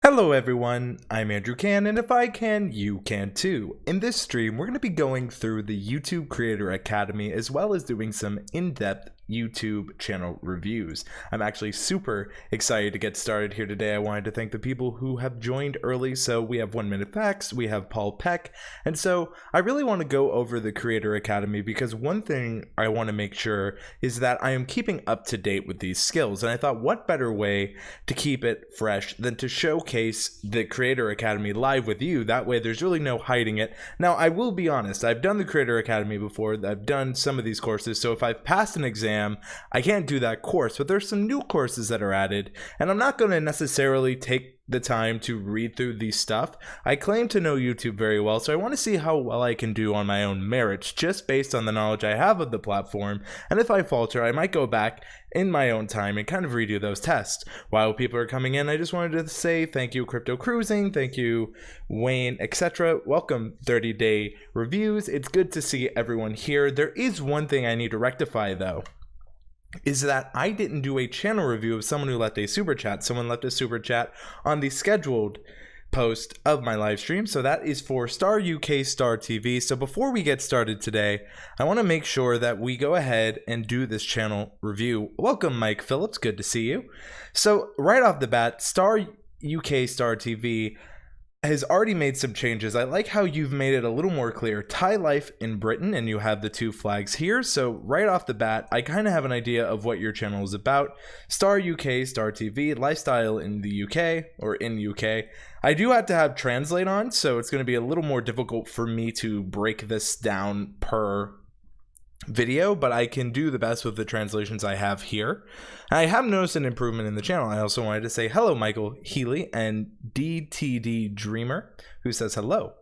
Hello everyone, I'm Andrew Can, and if I can, you can too. In this stream, we're going to be going through the YouTube Creator Academy as well as doing some in-depth YouTube channel reviews. I'm actually super excited to get started here today. I wanted to thank the people who have joined early. So we have 1 Minute Facts, we have Paul Peck, and so I really want to go over the Creator Academy because one thing I want to make sure is that I am keeping up to date with these skills, and I thought what better way to keep it fresh than to showcase the Creator Academy live with you. That way there's really no hiding it. Now I will be honest, I've done the Creator Academy before, I've done some of these courses, so if I've passed an exam I can't do that course, but there's some new courses that are added, and I'm not going to necessarily take the time to read through these stuff. I claim to know YouTube very well, so I want to see how well I can do on my own merits, just based on the knowledge I have of the platform, and if I falter, I might go back in my own time and kind of redo those tests. While people are coming in, I just wanted to say thank you Crypto Cruising, thank you Wayne, etc. Welcome 30-day reviews. It's good to see everyone here. There is one thing I need to rectify though, is that I didn't do a channel review of someone who left a super chat. Someone left a super chat on the scheduled post of my live stream, so that is for Star UK Star TV. So before we get started today, I want to make sure that we go ahead and do this channel review. Welcome Mike Phillips, good to see you. So right off the bat, Star UK Star TV has already made some changes. I like how you've made it a little more clear. Thai life in Britain, and you have the two flags here. So right off the bat, I kind of have an idea of what your channel is about. Star UK, Star TV, lifestyle in the UK, or in UK. I do have to have translate on, so it's going to be a little more difficult for me to break this down per video, but I can do the best with the translations I have here. And I have noticed an improvement in the channel. I also wanted to say hello Michael Healy and DTD Dreamer, who says hello.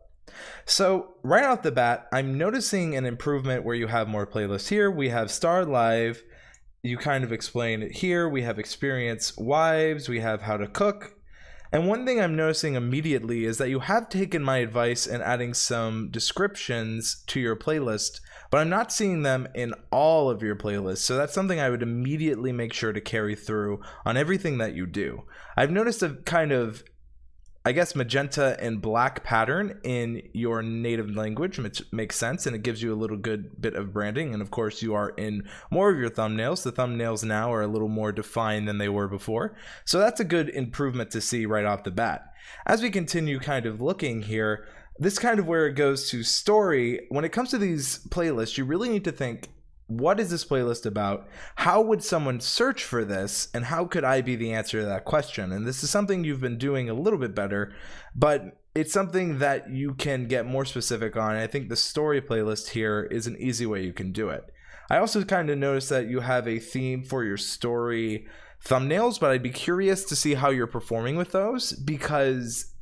So right off the bat, I'm noticing an improvement where you have more playlists here. We have Star Live, you kind of explain it here. We have Experience Wives, we have How to Cook. And one thing I'm noticing immediately is that you have taken my advice and adding some descriptions to your playlist, but I'm not seeing them in all of your playlists. So that's something I would immediately make sure to carry through on everything that you do. I've noticed a kind of, I guess, magenta and black pattern in your native language, which makes sense, and it gives you a little good bit of branding. And of course, you are in more of your thumbnails. The thumbnails now are a little more defined than they were before. So that's a good improvement to see right off the bat. As we continue kind of looking here, this kind of where it goes to story. When it comes to these playlists, you really need to think, what is this playlist about? How would someone search for this? And how could I be the answer to that question? And this is something you've been doing a little bit better, but it's something that you can get more specific on. I think the story playlist here is an easy way you can do it. I also kind of noticed that you have a theme for your story thumbnails, but I'd be curious to see how you're performing with those because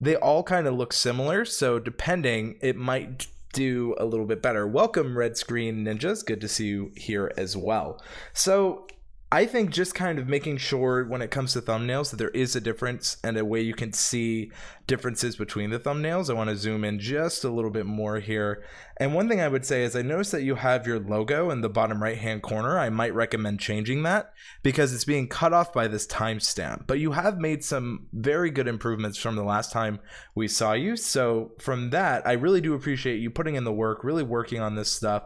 they all kind of look similar. So depending, it might do a little bit better. Welcome Red Screen Ninjas, good to see you here as well. So I think just kind of making sure when it comes to thumbnails that there is a difference and a way you can see differences between the thumbnails. I want to zoom in just a little bit more here. And one thing I would say is I noticed that you have your logo in the bottom right hand corner. I might recommend changing that because it's being cut off by this timestamp, but you have made some very good improvements from the last time we saw you. So from that, I really do appreciate you putting in the work, really working on this stuff.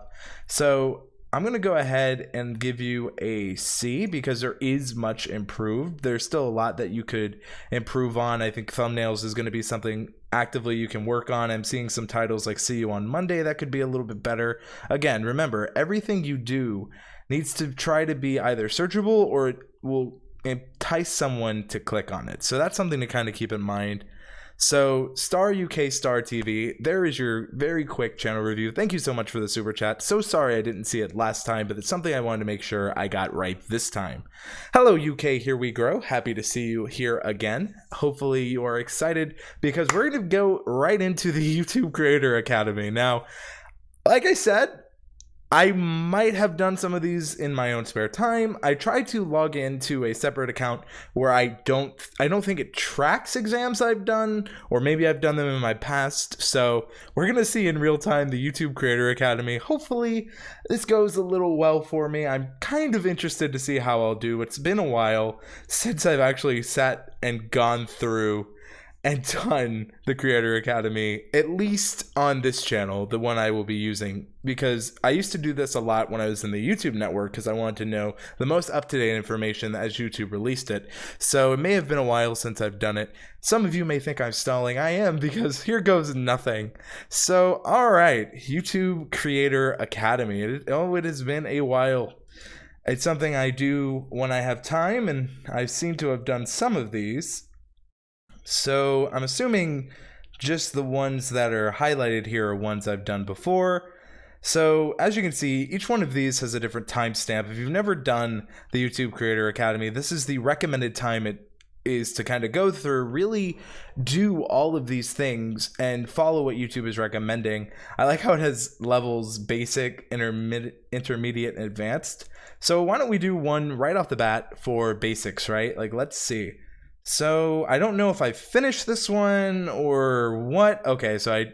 So I'm going to go ahead and give you a C because there is much improved. There's still a lot that you could improve on. I think thumbnails is going to be something actively you can work on. I'm seeing some titles like See You on Monday that could be a little bit better. Again, remember, everything you do needs to try to be either searchable or it will entice someone to click on it. So that's something to kind of keep in mind. So Star UK Star TV, there is your very quick channel review. Thank you so much for the super chat. So sorry I didn't see it last time, but it's something I wanted to make sure I got right this time. Hello UK, here we grow. Happy to see you here again. Hopefully you are excited because we're going to go right into the YouTube Creator Academy. Now, like I said, I might have done some of these in my own spare time. I tried to log into a separate account where I don't think it tracks exams I've done, or maybe I've done them in my past. So we're going to see in real time the YouTube Creator Academy. Hopefully this goes a little well for me. I'm kind of interested to see how I'll do. It's been a while since I've actually sat and gone through and done the Creator Academy, at least on this channel, the one I will be using, because I used to do this a lot when I was in the YouTube network because I wanted to know the most up-to-date information as YouTube released it. So it may have been a while since I've done it. Some of you may think I'm stalling. I am, because here goes nothing. So, all right, YouTube Creator Academy. It has been a while. It's something I do when I have time, and I seem to have done some of these. So I'm assuming just the ones that are highlighted here are ones I've done before. So as you can see, each one of these has a different timestamp. If you've never done the YouTube Creator Academy, this is the recommended time it is to kind of go through, really do all of these things and follow what YouTube is recommending. I like how it has levels: basic, intermediate, and advanced. So why don't we do one right off the bat for basics, right? Like, let's see. So I don't know if I finished this one or what. Okay, so I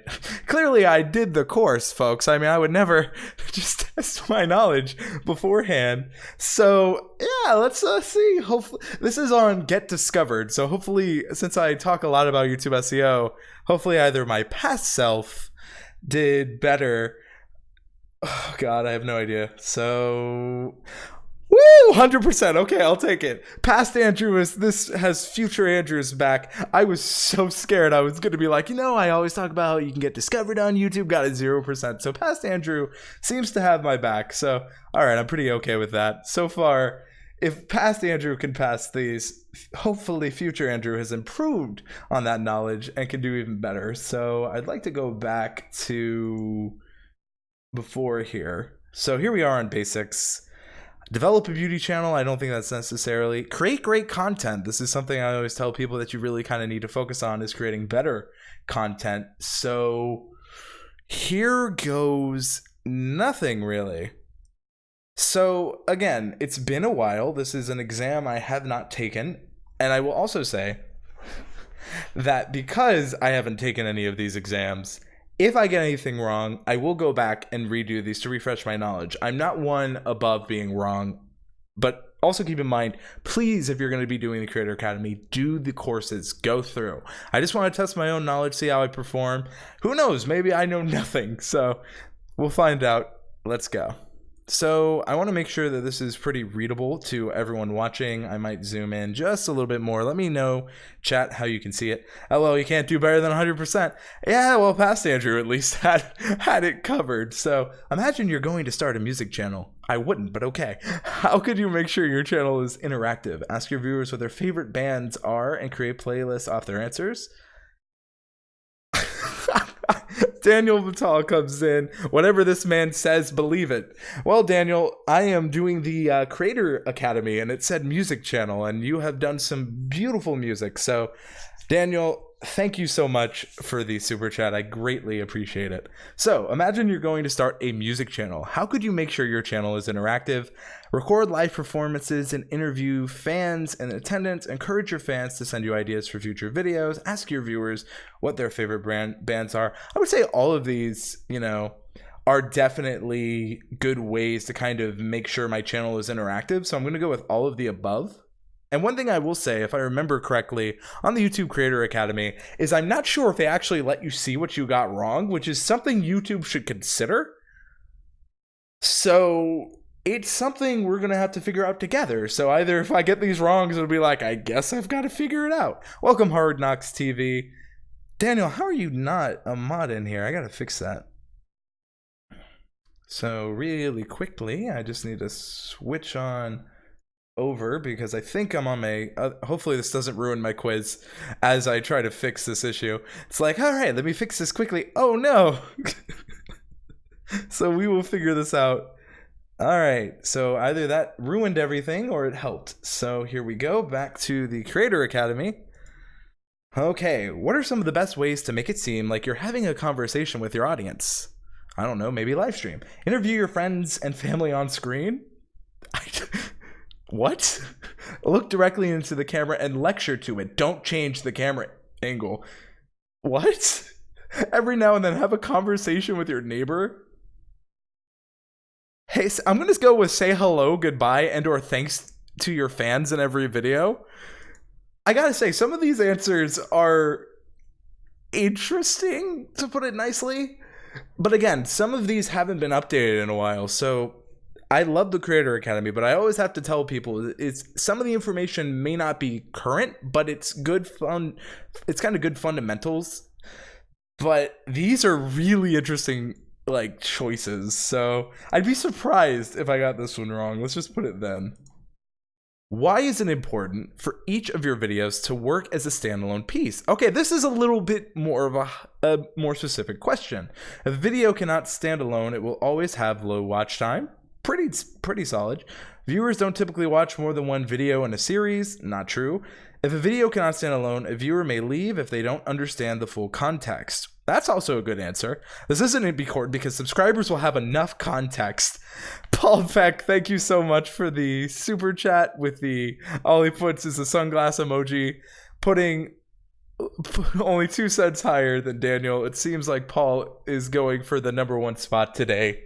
clearly I did the course, folks. I mean, I would never just test my knowledge beforehand. So yeah, let's see. Hopefully this is on Get Discovered. So hopefully, since I talk a lot about YouTube SEO, hopefully either my past self did better. Oh God, I have no idea. So woo, 100%. Okay, I'll take it. Past Andrew this has future Andrew's back. I was so scared I was going to be like, I always talk about how you can get discovered on YouTube. Got it 0%. So past Andrew seems to have my back. So, all right, I'm pretty okay with that. So far, if past Andrew can pass these, hopefully future Andrew has improved on that knowledge and can do even better. So I'd like to go back to before here. So here we are on basics. Develop a beauty channel. I don't think that's necessarily. Create great content. This is something I always tell people that you really kind of need to focus on, is creating better content. So here goes nothing really. So again, it's been a while. This is an exam I have not taken. And I will also say that because I haven't taken any of these exams, if I get anything wrong, I will go back and redo these to refresh my knowledge. I'm not one above being wrong, but also keep in mind, please, if you're going to be doing the Creator Academy, do the courses, go through. I just want to test my own knowledge, see how I perform. Who knows? Maybe I know nothing. So we'll find out. Let's go. So I want to make sure that this is pretty readable to everyone watching. I might zoom in just a little bit more. Let me know, chat, how you can see it. Hello, you can't do better than 100%. Yeah, well, past Andrew at least had it covered. So imagine you're going to start a music channel. I wouldn't, but okay. How could you make sure your channel is interactive? Ask your viewers what their favorite bands are and create playlists off their answers. Daniel Vital comes in. Whatever this man says, believe it. Well, Daniel, I am doing the Creator Academy, and it said music channel, and you have done some beautiful music. So, Daniel, thank you so much for the super chat. I greatly appreciate it. So, imagine you're going to start a music channel. How could you make sure your channel is interactive? Record live performances and interview fans in attendance. Encourage your fans to send you ideas for future videos. Ask your viewers what their favorite bands are. I would say all of these, are definitely good ways to kind of make sure my channel is interactive. So I'm going to go with all of the above. And one thing I will say, if I remember correctly, on the YouTube Creator Academy, is I'm not sure if they actually let you see what you got wrong, which is something YouTube should consider. So it's something we're going to have to figure out together. So either if I get these wrong, it'll be like, I guess I've got to figure it out. Welcome, Hard Knocks TV. Daniel, how are you not a mod in here? I got to fix that. So really quickly, I just need to switch on over because I think I'm on my hopefully this doesn't ruin my quiz as I try to fix this issue. It's like, all right, let me fix this quickly. Oh no. So we will figure this out. All right, so either that ruined everything or it helped. So here we go, back to the Creator Academy. Okay, what are some of the best ways to make it seem like you're having a conversation with your audience? I don't know, maybe live stream. Interview your friends and family on screen. What? Look directly into the camera and lecture to it. Don't change the camera angle. What? Every now and then have a conversation with your neighbor. Hey, I'm gonna go with say hello, goodbye, and or thanks to your fans in every video. I gotta say, some of these answers are interesting, to put it nicely. But again, some of these haven't been updated in a while, so I love the Creator Academy, but I always have to tell people some of the information may not be current, but it's good fun. It's kind of good fundamentals. But these are really interesting like choices, so I'd be surprised if I got this one wrong. Let's just put it then. Why is it important for each of your videos to work as a standalone piece? Okay, this is a little bit more of a more specific question. If a video cannot stand alone, it will always have low watch time. Pretty solid. Viewers don't typically watch more than one video in a series. Not true. If a video cannot stand alone, a viewer may leave if they don't understand the full context. That's also a good answer. This isn't important because subscribers will have enough context. Paul Peck, thank you so much for the super chat with all he puts is a sunglass emoji, putting only 2 cents higher than Daniel. It seems like Paul is going for the #1 spot today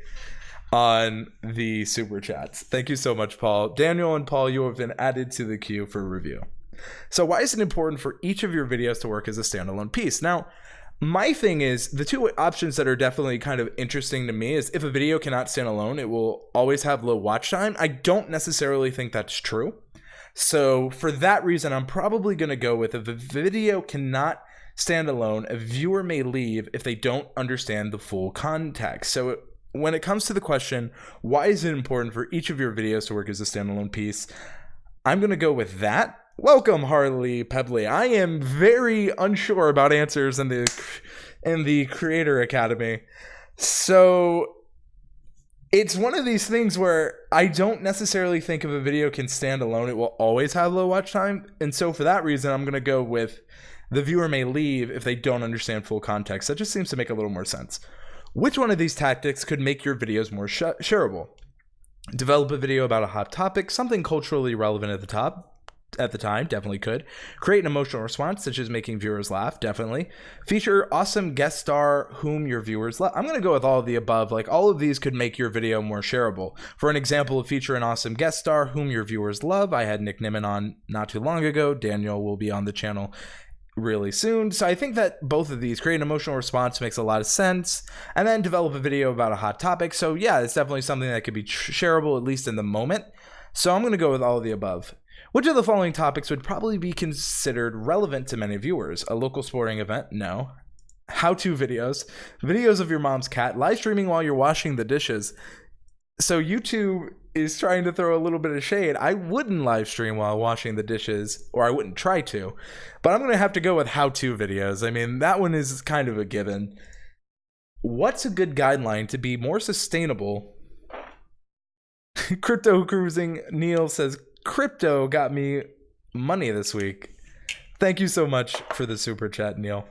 on the super chats. Thank you so much, Paul. Daniel and Paul, you have been added to the queue for review. So why is it important for each of your videos to work as a standalone piece? Now, my thing is, the 2 options that are definitely kind of interesting to me is if a video cannot stand alone, it will always have low watch time. I don't necessarily think that's true. So for that reason, I'm probably going to go with if a video cannot stand alone, a viewer may leave if they don't understand the full context. So when it comes to the question, why is it important for each of your videos to work as a standalone piece? I'm going to go with that. Welcome, Harley Pebley. I am very unsure about answers in the Creator Academy. So it's one of these things where I don't necessarily think if a video can stand alone, it will always have low watch time. And so for that reason, I'm going to go with the viewer may leave if they don't understand full context. That just seems to make a little more sense. Which one of these tactics could make your videos more shareable? Develop a video about a hot topic, something culturally relevant at the time, definitely could. Create an emotional response, such as making viewers laugh, definitely. Feature awesome guest star whom your viewers love. I'm going to go with all of the above. Like, all of these could make your video more shareable. For an example of feature an awesome guest star whom your viewers love, I had Nick Nimmin on not too long ago. Daniel will be on the channel really soon. So I think that both of these, create an emotional response, makes a lot of sense, and then develop a video about a hot topic. So yeah, it's definitely something that could be shareable, at least in the moment. So I'm going to go with all of the above. Which of the following topics would probably be considered relevant to many viewers? A local sporting event? No. How-to videos, videos of your mom's cat, live streaming while you're washing the dishes. So YouTube is trying to throw a little bit of shade. I wouldn't live stream while washing the dishes, or I wouldn't try to, but I'm going to have to go with how-to videos. I mean, that one is kind of a given. What's a good guideline to be more sustainable? Crypto Cruising Neil says, crypto got me money this week. Thank you so much for the super chat, Neil.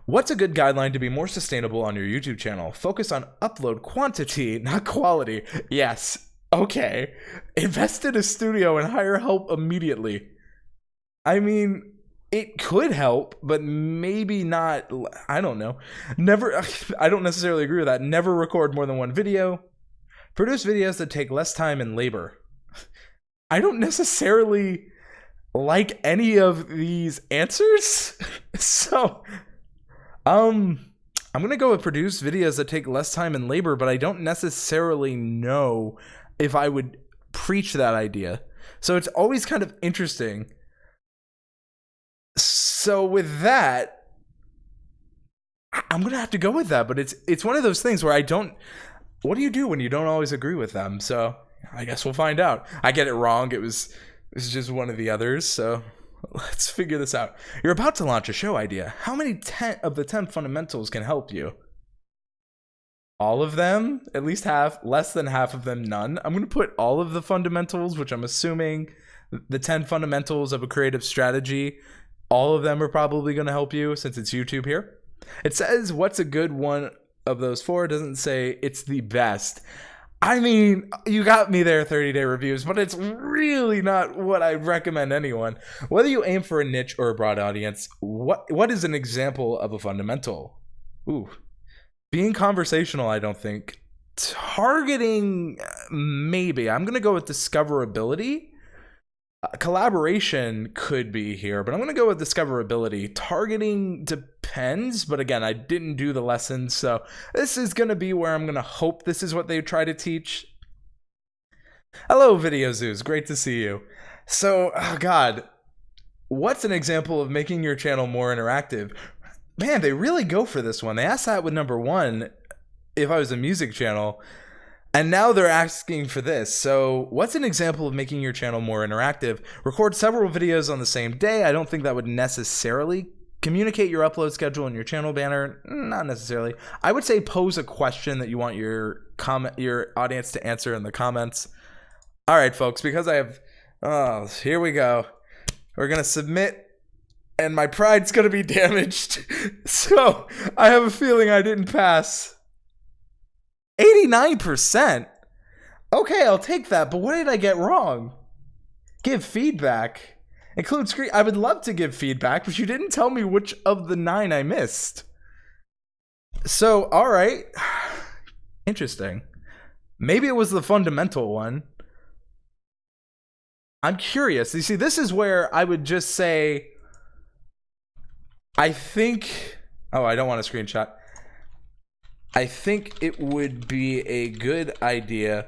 What's a good guideline to be more sustainable on your YouTube channel? Focus on upload quantity, not quality. Yes. Okay. Invest in a studio and hire help immediately. I mean, it could help, but maybe not. I don't know. I don't necessarily agree with that. Never record more than one video. Produce videos that take less time and labor. I don't necessarily like any of these answers. So, I'm going to go with produce videos that take less time and labor, but I don't necessarily know if I would preach that idea. So it's always kind of interesting. So with that, I'm going to have to go with that, but it's one of those things where what do you do when you don't always agree with them? So I guess we'll find out. I get it wrong. It was just one of the others. So let's figure this out. You're about to launch a show idea. How many of the 10 fundamentals can help you? All of them? At least half. Less than half of them, none. I'm going to put all of the fundamentals, which I'm assuming the 10 fundamentals of a creative strategy. All of them are probably going to help you since it's YouTube here. It says, what's a good one of those 4. It doesn't say it's the best. I mean, you got me there, 30-day reviews, but it's really not what I recommend anyone. Whether you aim for a niche or a broad audience, what is an example of a fundamental? Ooh. Being conversational, I don't think. Targeting, maybe. I'm going to go with discoverability. Collaboration could be here, but I'm going to go with discoverability. Targeting depends, but again, I didn't do the lesson, so this is going to be where I'm going to hope this is what they try to teach. Hello, Video Zoos. Great to see you. So, oh God, what's an example of making your channel more interactive? Man, they really go for this one. They asked that with number 1 if I was a music channel. And now they're asking for this. So what's an example of making your channel more interactive? Record several videos on the same day. I don't think that would necessarily communicate your upload schedule and your channel banner. Not necessarily. I would say pose a question that you want your audience to answer in the comments. All right, folks, because I have, oh, here we go. We're going to submit and my pride's going to be damaged. So I have a feeling I didn't pass. 89%? Okay, I'll take that, but what did I get wrong? Give feedback. Include screen. I would love to give feedback, but you didn't tell me which of the 9 I missed. So, all right. Interesting. Maybe it was the fundamental one. I'm curious. You see, this is where I would just say, I think, oh, I don't want a screenshot. I think it would be a good idea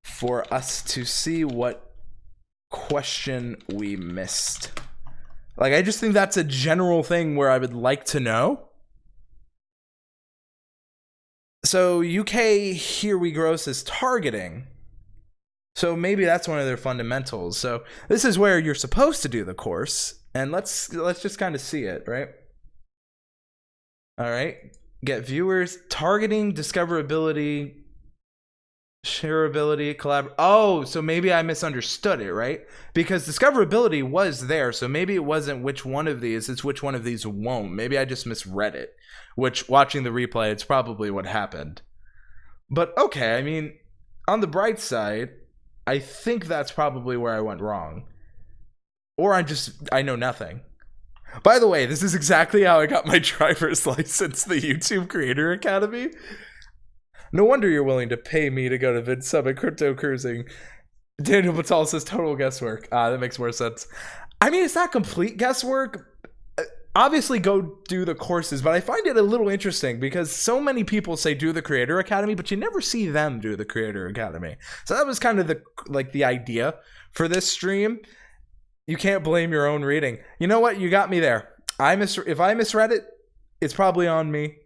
for us to see what question we missed. Like, I just think that's a general thing where I would like to know. So UK Here We Grow is targeting. So maybe that's one of their fundamentals. So this is where you're supposed to do the course. And let's just kind of see it, right? All right, get viewers, targeting, discoverability, shareability, oh, so maybe I misunderstood it, right? Because discoverability was there, so maybe it wasn't which one of these, it's which one of these won't. Maybe I just misread it, which, watching the replay, it's probably what happened. But okay, I mean, on the bright side, I think that's probably where I went wrong. Or I know nothing. By the way, this is exactly how I got my driver's license, the YouTube Creator Academy. No wonder you're willing to pay me to go to VidSub and Crypto Cruising. Daniel Batal says total guesswork. That makes more sense. I mean, it's not complete guesswork. Obviously, go do the courses, but I find it a little interesting because so many people say do the Creator Academy, but you never see them do the Creator Academy. So that was kind of the idea for this stream. You can't blame your own reading. You know what? You got me there. If I misread it, it's probably on me.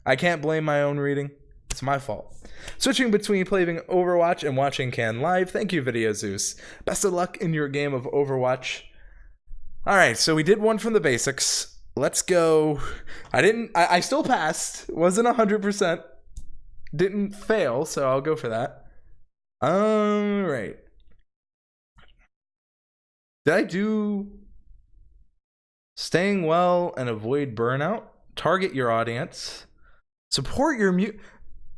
I can't blame my own reading. It's my fault. Switching between playing Overwatch and watching Can Live. Thank you, Video Zeus. Best of luck in your game of Overwatch. All right, so we did one from the basics. Let's go. I still passed. Wasn't 100%. Didn't fail, so I'll go for that. All right. Did I do staying well and avoid burnout? Target your audience. Support your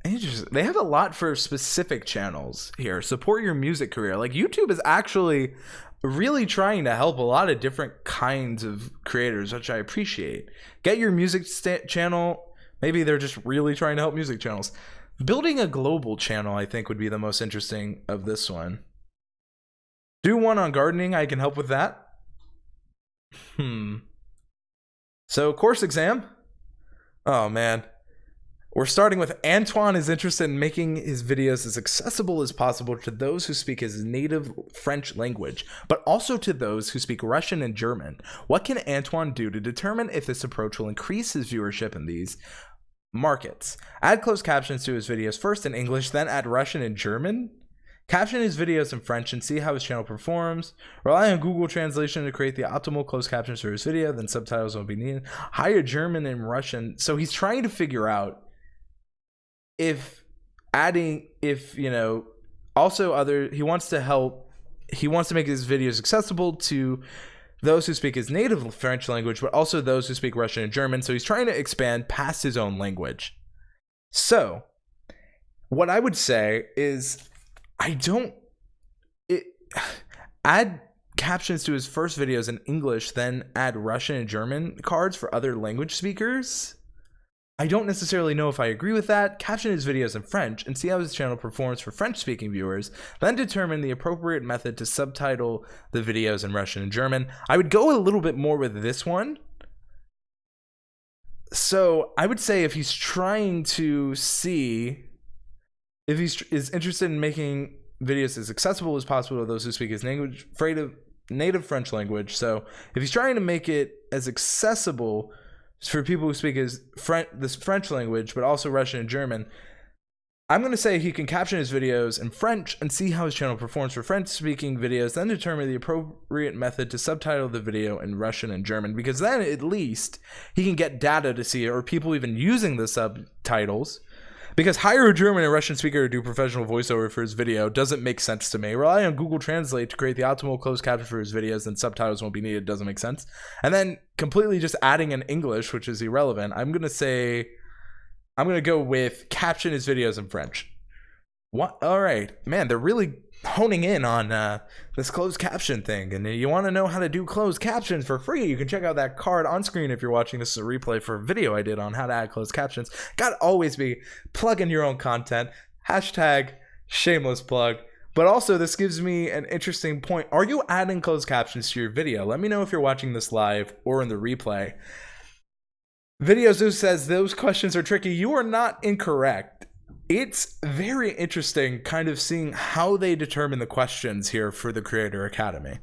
Interesting. They have a lot for specific channels here. Support your music career. Like, YouTube is actually really trying to help a lot of different kinds of creators, which I appreciate. Get your music channel. Maybe they're just really trying to help music channels. Building a global channel, I think, would be the most interesting of this one. Do one on gardening. I can help with that. So, course exam. Oh, man. We're starting with Antoine is interested in making his videos as accessible as possible to those who speak his native French language, but also to those who speak Russian and German. What can Antoine do to determine if this approach will increase his viewership in these markets? Add closed captions to his videos first in English, then add Russian and German. Caption his videos in French and see how his channel performs. Rely on Google Translation to create the optimal closed captions for his video, then subtitles will be needed. Hire German and Russian. So he's trying to figure out if also he wants to make his videos accessible to those who speak his native French language, but also those who speak Russian and German. So he's trying to expand past his own language. So what I would say is add captions to his first videos in English, then add Russian and German cards for other language speakers. I don't necessarily know if I agree with that. Caption his videos in French and see how his channel performs for French-speaking viewers, then determine the appropriate method to subtitle the videos in Russian and German. I would go a little bit more with this one. So I would say if he's trying to see if he is interested in making videos as accessible as possible to those who speak his native French language. So if he's trying to make it as accessible for people who speak this French language, but also Russian and German, I'm going to say he can caption his videos in French and see how his channel performs for French-speaking videos, then determine the appropriate method to subtitle the video in Russian and German, because then at least he can get data to see it, or people even using the subtitles. Because hire a German and Russian speaker to do professional voiceover for his video doesn't make sense to me. Rely on Google Translate to create the optimal closed caption for his videos, and subtitles won't be needed. Doesn't make sense. And then completely just adding in English, which is irrelevant. I'm going to go with caption his videos in French. What? All right. Man, they're really honing in on this closed caption thing. And you want to know how to do closed captions for free, you can check out that card on screen if you're watching. This is a replay for a video I did on how to add closed captions. Gotta always be plugging your own content. Hashtag shameless plug. But also, this gives me an interesting point. Are you adding closed captions to your video? Let me know if you're watching this live or in the replay. Videos says those questions are tricky. You are not incorrect. It's very interesting kind of seeing how they determine the questions here for the Creator Academy.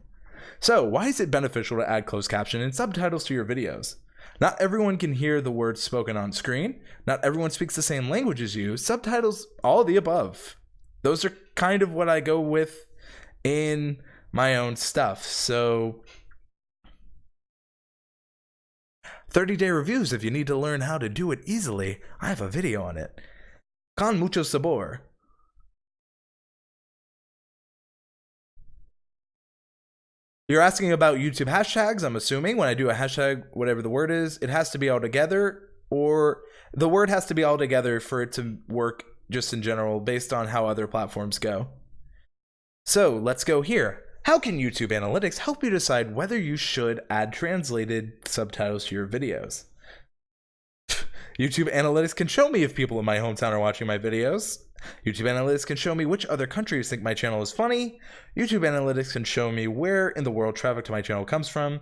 So, why is it beneficial to add closed caption and subtitles to your videos? Not everyone can hear the words spoken on screen. Not everyone speaks the same language as you. Subtitles, all of the above. Those are kind of what I go with in my own stuff. So 30-day reviews if you need to learn how to do it easily. I have a video on it. Con mucho sabor. You're asking about YouTube hashtags, I'm assuming. When I do a hashtag, whatever the word is, it has to be all together, or the word has to be all together for it to work just in general based on how other platforms go. So let's go here. How can YouTube Analytics help you decide whether you should add translated subtitles to your videos? YouTube Analytics can show me if people in my hometown are watching my videos. YouTube Analytics can show me which other countries think my channel is funny. YouTube Analytics can show me where in the world traffic to my channel comes from.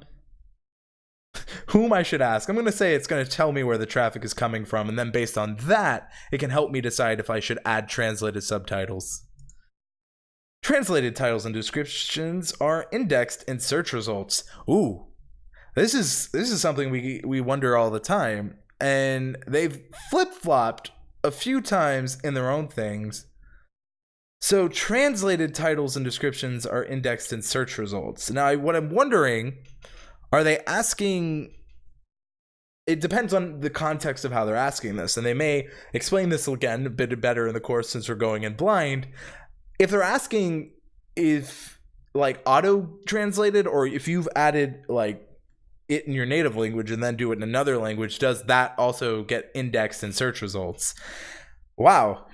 Whom I should ask. I'm going to say it's going to tell me where the traffic is coming from, and then based on that, it can help me decide if I should add translated subtitles. Translated titles and descriptions are indexed in search results. Ooh, this is something we wonder all the time. And they've flip-flopped a few times in their own things. So translated titles and descriptions are indexed in search results. Now, what I'm wondering, are they asking... It depends on the context of how they're asking this, and they may explain this again a bit better in the course since we're going in blind. If they're asking if, like, auto-translated, or if you've added, like, it in your native language and then do it in another language, does that also get indexed in search results? Wow.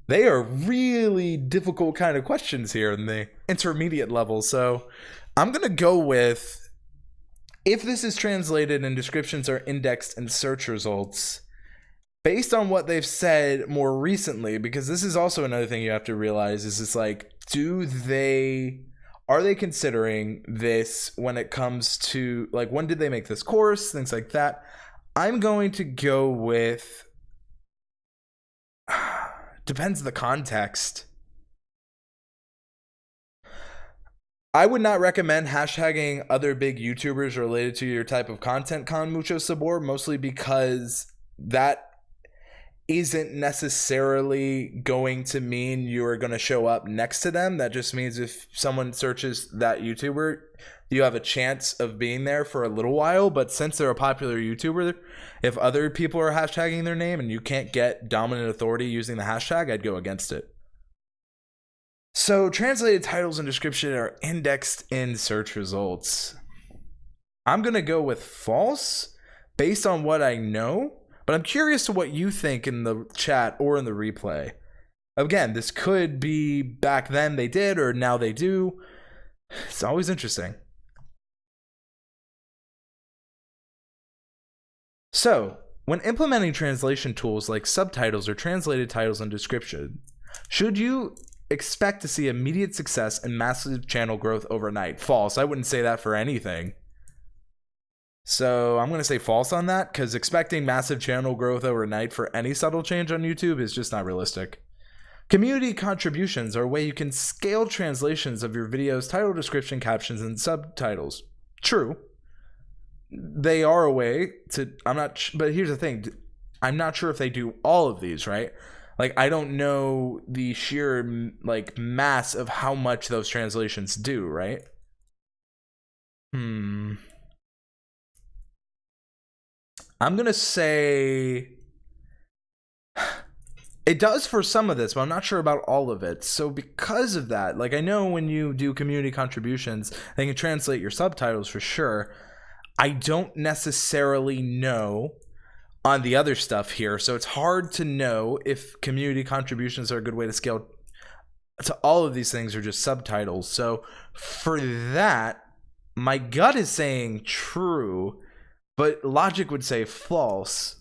They are really difficult kind of questions here in the intermediate level. So I'm going to go with, if this is translated and descriptions are indexed in search results, based on what they've said more recently, because this is also another thing you have to realize, is it's like, are they considering this when it comes to, like, when did they make this course, things like that? I'm going to go with, depends on the context. I would not recommend hashtagging other big YouTubers related to your type of content, con mucho sabor, mostly because that isn't necessarily going to mean you're going to show up next to them. That just means if someone searches that YouTuber, you have a chance of being there for a little while. But since they're a popular YouTuber, if other people are hashtagging their name and you can't get dominant authority using the hashtag, I'd go against it. So translated titles and description are indexed in search results. I'm going to go with false based on what I know, but I'm curious to what you think in the chat or in the replay. Again, this could be back then they did or now they do. It's always interesting. So, when implementing translation tools like subtitles or translated titles and description, should you expect to see immediate success and massive channel growth overnight? False. I wouldn't say that for anything. So I'm going to say false on that, because expecting massive channel growth overnight for any subtle change on YouTube is just not realistic. Community contributions are a way you can scale translations of your videos, title, description, captions, and subtitles. True. They are a way to, but here's the thing. I'm not sure if they do all of these, right? Like, I don't know the sheer, like, mass of how much those translations do, right? I'm going to say it does for some of this, but I'm not sure about all of it. So because of that, like, I know when you do community contributions, they can translate your subtitles for sure. I don't necessarily know on the other stuff here, so it's hard to know if community contributions are a good way to scale to all of these things or just subtitles. So for that, my gut is saying true, but logic would say false.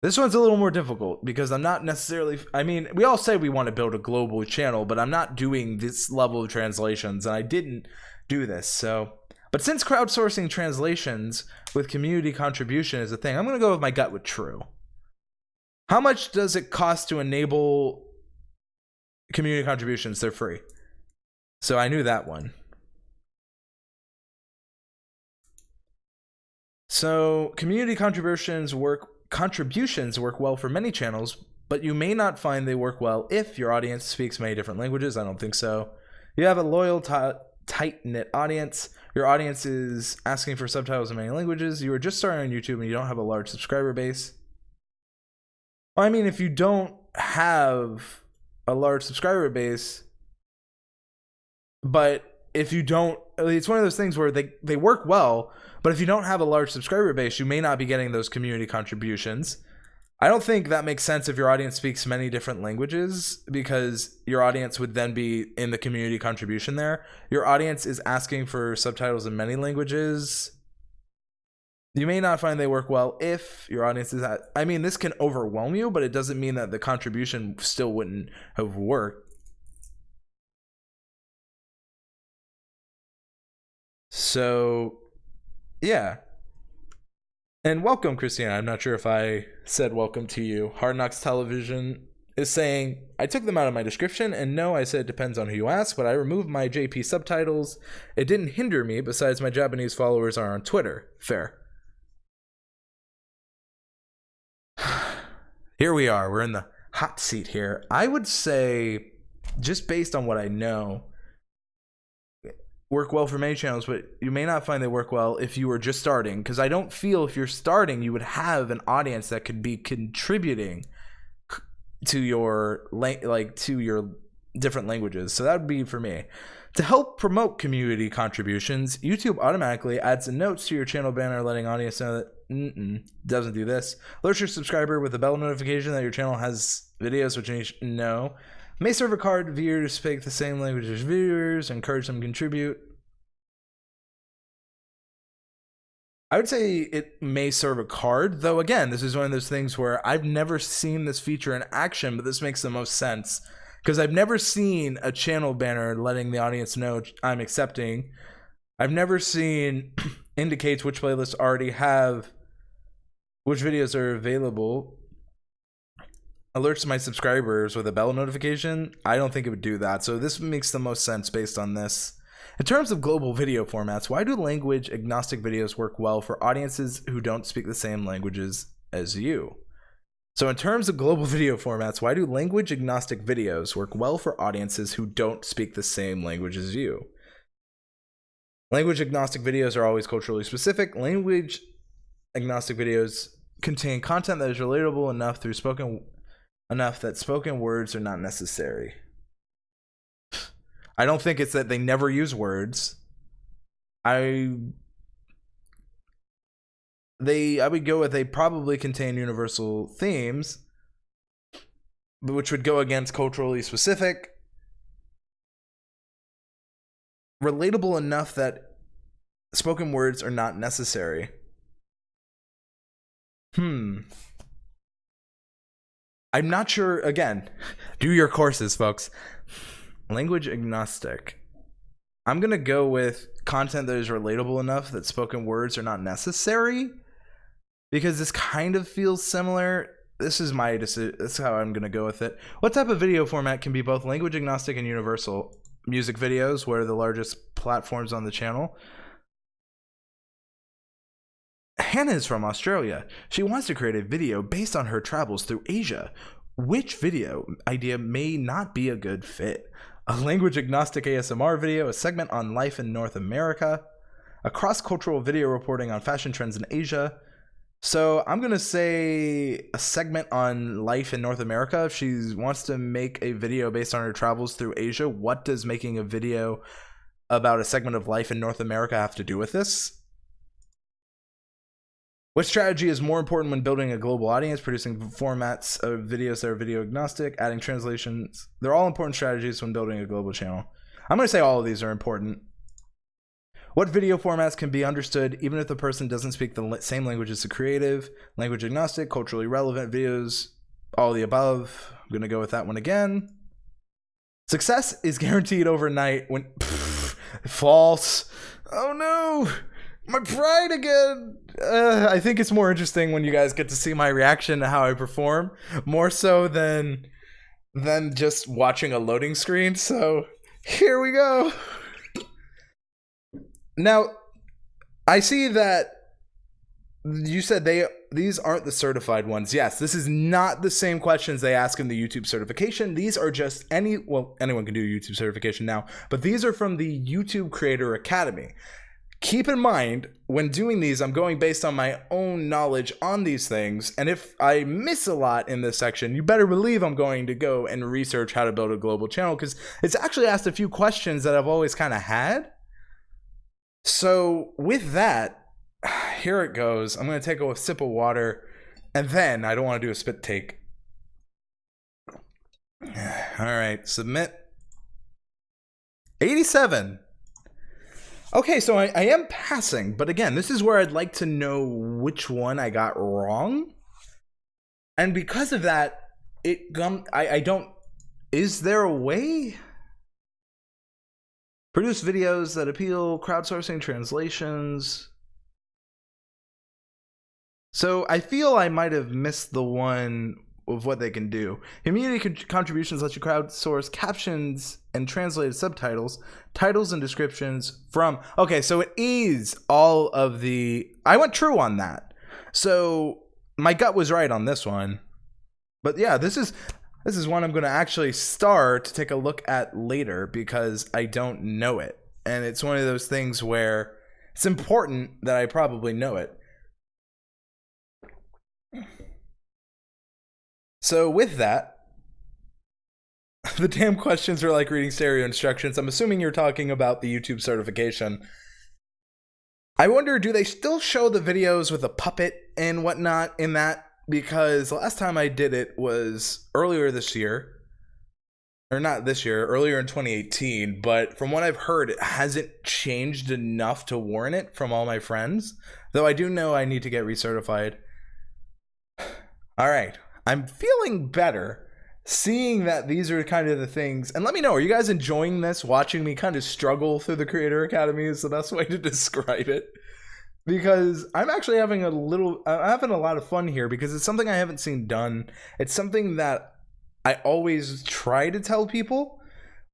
This one's a little more difficult because I'm not necessarily, I mean, we all say we want to build a global channel, but I'm not doing this level of translations, and I didn't do this. So, but since crowdsourcing translations with community contribution is a thing, I'm going to go with my gut with true. How much does it cost to enable community contributions? They're free. So I knew that one. So community contributions work well for many channels, but you may not find they work well if your audience speaks many different languages. I don't think so. You have a loyal, tight-knit audience. Your audience is asking for subtitles in many languages. You are just starting on YouTube and you don't have a large subscriber base. Well, I mean, if you don't have a large subscriber base, but if you don't, it's one of those things where they work well, but if you don't have a large subscriber base, you may not be getting those community contributions. I don't think that makes sense if your audience speaks many different languages, because your audience would then be in the community contribution there. Your audience is asking for subtitles in many languages. You may not find they work well if your audience is at, I mean, this can overwhelm you, but it doesn't mean that the contribution still wouldn't have worked. So, yeah. And welcome, Christina. I'm not sure if I said welcome to you. Hard Knocks Television is saying, I took them out of my description, and no, I said it depends on who you ask, but I removed my JP subtitles. It didn't hinder me, besides my Japanese followers are on Twitter. Fair. Here we are. We're in the hot seat here. I would say, just based on what I know, work well for many channels, but you may not find they work well if you were just starting, because I don't feel if you're starting you would have an audience that could be contributing to your to your different languages. So that would be for me. To help promote community contributions, YouTube automatically adds a note to your channel banner letting audience know that doesn't do this. Alert your subscriber with a bell notification that your channel has videos which you know. May serve a card to viewers to speak the same language as viewers, encourage them to contribute. I would say it may serve a card, though again, this is one of those things where I've never seen this feature in action, but this makes the most sense. Because I've never seen a channel banner letting the audience know I'm accepting. I've never seen indicates which playlists already have which videos are available. Alerts my subscribers with a bell notification. I don't think it would do that. So this makes the most sense based on this. In terms of global video formats, why do language agnostic videos work well for audiences who don't speak the same languages as you? So in terms of global video formats, why do language agnostic videos work well for audiences who don't speak the same language as you? Language agnostic videos are always culturally specific. Language agnostic videos contain content that is relatable enough that spoken words are not necessary. I don't think it's that they never use words. I would go with they probably contain universal themes, which would go against culturally specific, relatable enough that spoken words are not necessary. I'm not sure. Again, do your courses, folks. Language agnostic. I'm gonna go with content that is relatable enough that spoken words are not necessary, because this kind of feels similar. This is my decision. That's how I'm gonna go with it. What type of video format can be both language agnostic and universal? Music videos, what are the largest platforms on the channel? Hannah is from Australia. She wants to create a video based on her travels through Asia. Which video idea may not be a good fit? A language agnostic ASMR video, a segment on life in North America, a cross-cultural video reporting on fashion trends in Asia. So I'm going to say a segment on life in North America. If she wants to make a video based on her travels through Asia, what does making a video about a segment of life in North America have to do with this? What strategy is more important when building a global audience, producing formats of videos that are video agnostic, adding translations? They're all important strategies when building a global channel. I'm going to say all of these are important. What video formats can be understood even if the person doesn't speak the same language as the creative? Language agnostic, culturally relevant videos, all of the above. I'm going to go with that one again. Success is guaranteed overnight when... false. Oh no! My pride again. I think it's more interesting when you guys get to see my reaction to how I perform, more so than just watching a loading screen. So here we go. Now, I see that you said these aren't the certified ones. Yes, this is not the same questions they ask in the YouTube certification. These are just anyone can do YouTube certification now, but these are from the YouTube Creator Academy. Keep in mind, when doing these, I'm going based on my own knowledge on these things, and if I miss a lot in this section, you better believe I'm going to go and research how to build a global channel, because it's actually asked a few questions that I've always kind of had. So with that, here it goes. I'm going to take a sip of water, and then I don't want to do a spit take. All right, submit. 87. Okay, so I am passing, but again, this is where I'd like to know which one I got wrong. And because of that, I don't, is there a way? Produce videos that appeal, crowdsourcing translations. So I feel I might have missed the one of what they can do. Community contributions let you crowdsource captions and translated subtitles, titles and descriptions from... Okay, so it is all of the... I went true on that. So my gut was right on this one. But yeah, this is one I'm going to actually start to take a look at later because I don't know it. And it's one of those things where it's important that I probably know it. So with that, the damn questions are like reading stereo instructions. I'm assuming you're talking about the YouTube certification. I wonder, do they still show the videos with a puppet and whatnot in that? Because the last time I did it was earlier this year. Or not this year, earlier in 2018. But from what I've heard, it hasn't changed enough to warrant it from all my friends. Though I do know I need to get recertified. All right. I'm feeling better seeing that these are kind of the things. And let me know, are you guys enjoying this? Watching me kind of struggle through the Creator Academy is the best way to describe it. Because I'm actually having I'm having a lot of fun here because it's something I haven't seen done. It's something that I always try to tell people,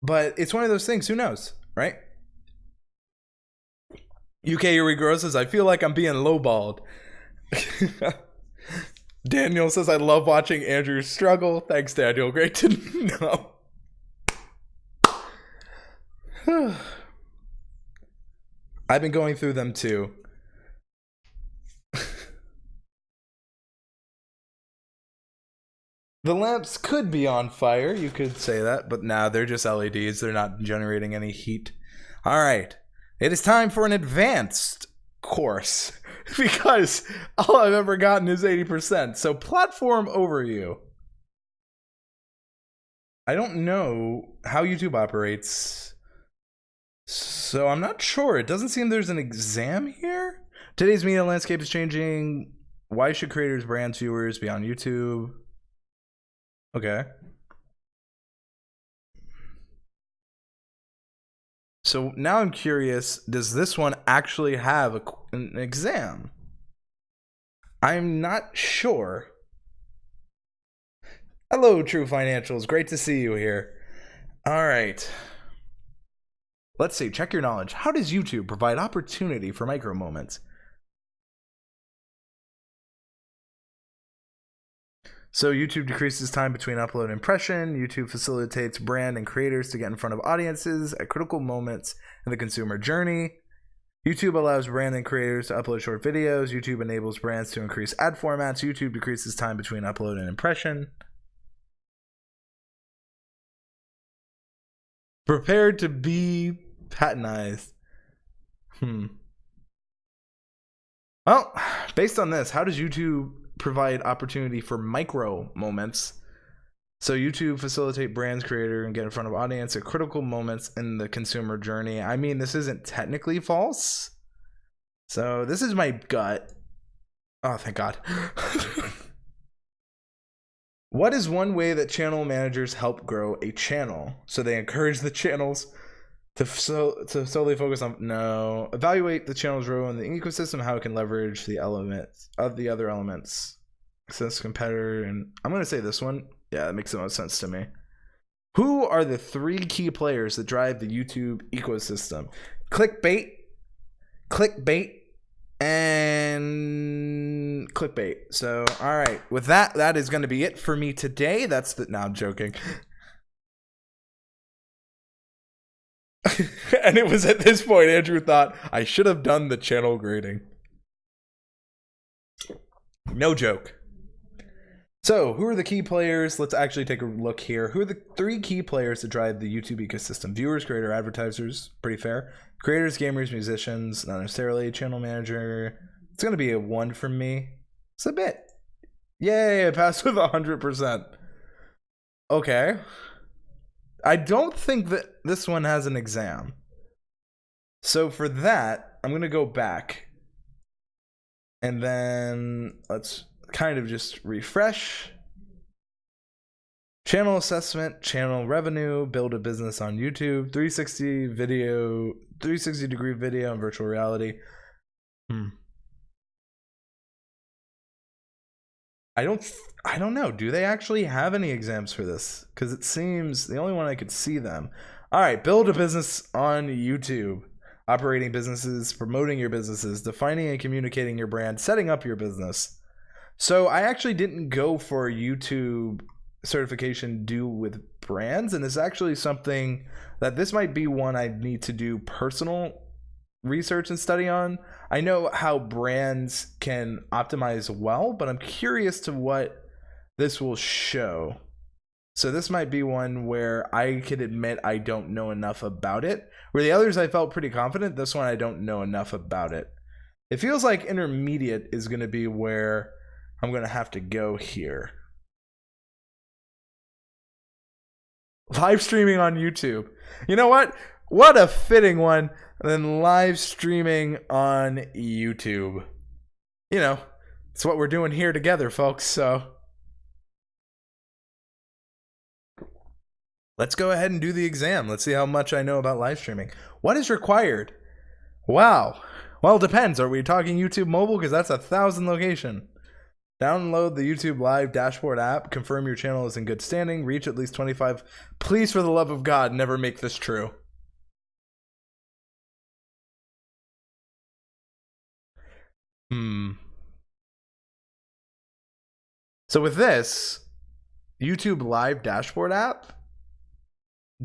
but it's one of those things, who knows, right? UK Yuri Gross says, I feel like I'm being lowballed. Daniel says, I love watching Andrew struggle. Thanks, Daniel. Great to know. I've been going through them too. The lamps could be on fire, you could say that, but nah, they're just LEDs. They're not generating any heat. All right, it is time for an advanced course because all I've ever gotten is 80%. So platform overview. I don't know how YouTube operates, so I'm not sure. It doesn't seem there's an exam here. Today's media landscape is changing. Why should creators, brands, viewers be on YouTube? Okay. So now I'm curious, does this one actually have an exam? I'm not sure. Hello, True Financials. Great to see you here. All right. Let's see. Check your knowledge. How does YouTube provide opportunity for micro moments? So YouTube decreases time between upload and impression. YouTube facilitates brand and creators to get in front of audiences at critical moments in the consumer journey. YouTube allows brand and creators to upload short videos. YouTube enables brands to increase ad formats. YouTube decreases time between upload and impression. Prepared to be patronized. Well, based on this, how does YouTube provide opportunity for micro moments? So YouTube facilitate brands, creator, and get in front of audience at critical moments in the consumer journey. I mean, this isn't technically false. So this is my gut. Oh, thank God. What is one way that channel managers help grow a channel? So they encourage the channels to solely focus on, no, evaluate the channel's role in the ecosystem, how it can leverage the elements of the other elements. Access competitor, and I'm going to say this one. Yeah, that makes the most sense to me. Who are the 3 key players that drive the YouTube ecosystem? Clickbait, and clickbait. So, all right. With that, that is going to be it for me today. That's the... No, I'm joking. And it was at this point Andrew thought I should have done the channel grading. No joke. So, who are the key players? Let's actually take a look here. Who are the 3 key players that drive the YouTube ecosystem? Viewers, creator, advertisers. Pretty fair. Creators, gamers, musicians. Not necessarily. Channel manager. It's going to be a 1 from me. It's a bit. Yay, I passed with 100%. Okay. I don't think that this one has an exam. So for that, I'm going to go back. And then let's kind of just refresh. Channel assessment, channel revenue, build a business on YouTube, 360 video, 360-degree video and virtual reality. I don't know. Do they actually have any exams for this? Because it seems the only one I could see them. All right, build a business on YouTube. Operating businesses, promoting your businesses, defining and communicating your brand, setting up your business. So I actually didn't go for YouTube certification due with brands, and it's actually something that this might be one I need to do personal research and study on. I know how brands can optimize well, but I'm curious to what this will show. So this might be one where I could admit I don't know enough about it. Where the others I felt pretty confident, this one I don't know enough about it. It feels like intermediate is going to be where I'm going to have to go here. Live streaming on YouTube. You know what? What a fitting one than live streaming on YouTube. You know, it's what we're doing here together, folks. So let's go ahead and do the exam. Let's see how much I know about live streaming. What is required? Wow. Well, it depends. Are we talking YouTube mobile? Because that's 1,000 location. Download the YouTube Live dashboard app. Confirm your channel is in good standing. Reach at least 25. Please, for the love of God, never make this true. So with this YouTube Live dashboard app,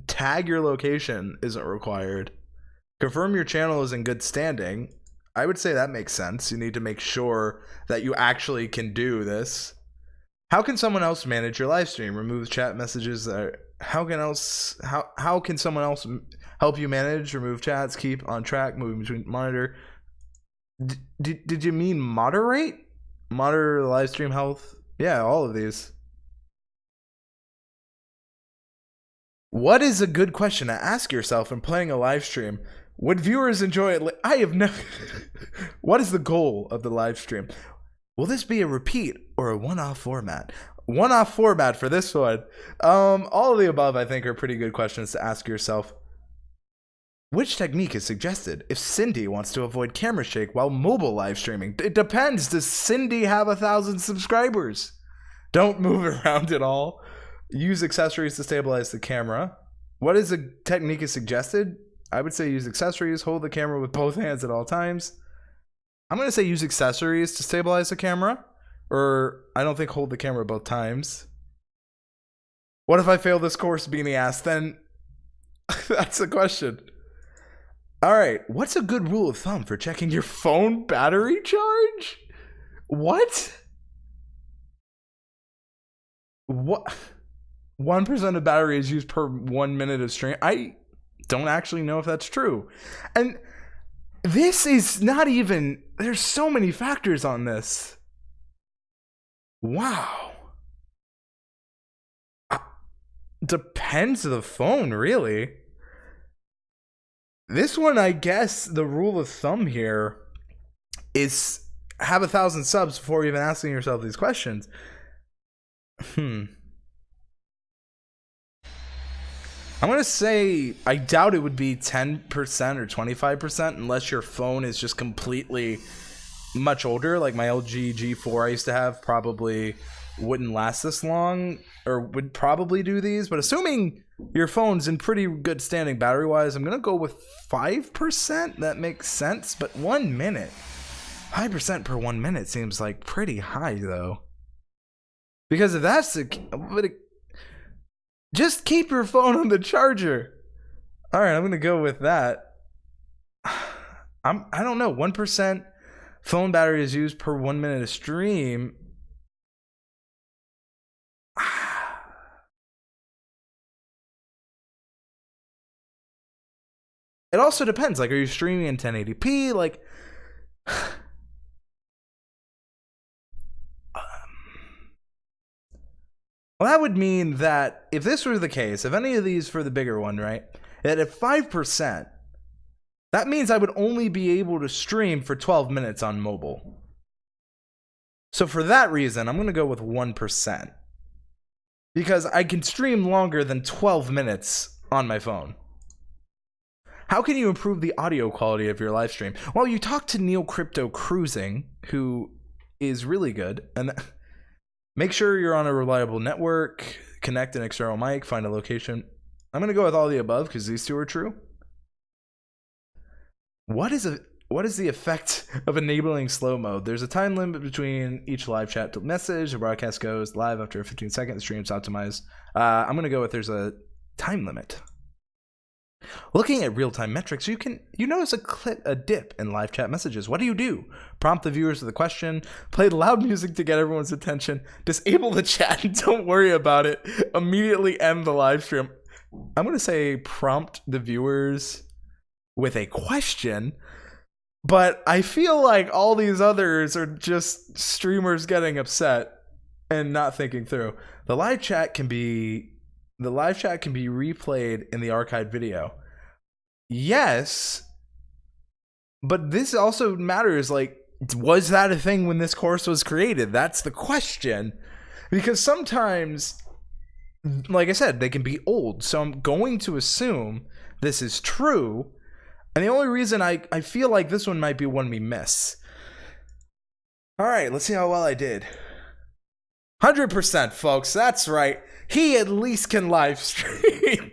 tag your location isn't required. Confirm your channel is in good standing. I would say that makes sense. You need to make sure that you actually can do this. How can someone else manage your live stream? Remove chat messages. How can someone else help you manage? Remove chats. Keep on track. Moving between monitor. Did you mean moderate? Monitor the live stream health? Yeah, all of these. What is a good question to ask yourself when playing a live stream? Would viewers enjoy it? I have never. What is the goal of the live stream? Will this be a repeat or a one-off format? One-off format for this one. All of the above, I think, are pretty good questions to ask yourself. Which technique is suggested if Cindy wants to avoid camera shake while mobile live streaming? It depends. Does Cindy have 1,000 subscribers? Don't move around at all. Use accessories to stabilize the camera. What is a technique is suggested? I would say use accessories. Hold the camera with both hands at all times. I'm going to say use accessories to stabilize the camera. Or I don't think hold the camera both times. What if I fail this course, Beanie asked? Then that's the question. All right. What's a good rule of thumb for checking your phone battery charge? What? 1% of battery is used per 1 minute of stream. I don't actually know if that's true. And this is not even, there's so many factors on this. Wow. Depends on the phone, really. This one, I guess the rule of thumb here is have 1,000 subs before even asking yourself these questions. I'm going to say I doubt it would be 10% or 25% unless your phone is just completely much older. Like my LG G4 I used to have probably wouldn't last this long or would probably do these. But assuming your phone's in pretty good standing battery-wise, I'm going to go with 5%. That makes sense. But 1 minute, 5% per 1 minute seems like pretty high though. Because if that's the... Just keep your phone on the charger. All right, I'm gonna go with that. I don't know. 1% phone battery is used per 1 minute of stream. It also depends. Like, are you streaming in 1080p? Like, well, that would mean that if this were the case, if any of these for the bigger one, right, that at 5%, that means I would only be able to stream for 12 minutes on mobile. So for that reason, I'm going to go with 1%. Because I can stream longer than 12 minutes on my phone. How can you improve the audio quality of your live stream? Well, you talk to Neil Crypto Cruising, who is really good, and make sure you're on a reliable network, connect an external mic, find a location. I'm going to go with all the above because these two are true. What is the effect of enabling slow mode? There's a time limit between each live chat message. The broadcast goes live after 15 seconds. The stream's optimized. I'm going to go with there's a time limit. Looking at real-time metrics, you notice a dip in live chat messages. What do? Prompt the viewers with a question, play loud music to get everyone's attention, disable the chat and don't worry about it, immediately end the live stream. I'm going to say prompt the viewers with a question, but I feel like all these others are just streamers getting upset and not thinking through. The live chat can be replayed in the archived video. Yes, but this also matters. Like, was that a thing when this course was created? That's the question. Because sometimes, like I said, they can be old. So I'm going to assume this is true. And the only reason I feel like this one might be one we miss. All right, let's see how well I did. 100%, folks. That's right. He at least can live stream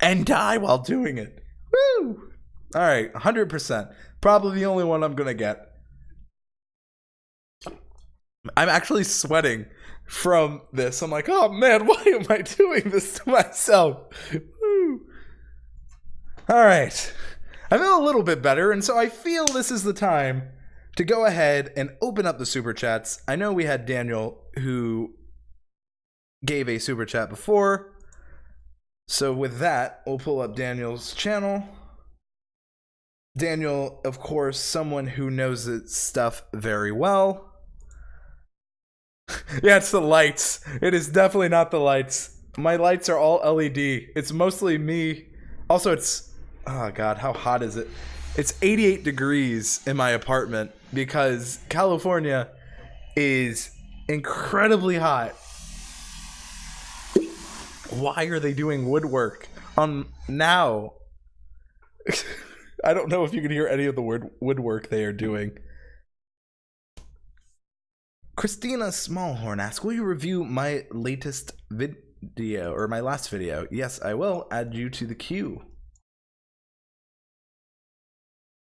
and die while doing it. Woo! All right, 100%. Probably the only one I'm going to get. I'm actually sweating from this. I'm like, oh man, why am I doing this to myself? Woo! All right. I feel a little bit better, and so I feel this is the time to go ahead and open up the super chats. I know we had Daniel who gave a super chat before. So with that, we'll pull up Daniel's channel. Daniel, of course, someone who knows its stuff very well. Yeah, it's the lights. It is definitely not the lights. My lights are all LED. It's mostly me. Also, it's... oh, God, how hot is it? It's 88 degrees in my apartment because California is incredibly hot. Why are they doing woodwork on now? I don't know if you can hear any of the woodwork they are doing. Christina Smallhorn asks, will you review my latest video or my last video? Yes, I will. Add you to the queue.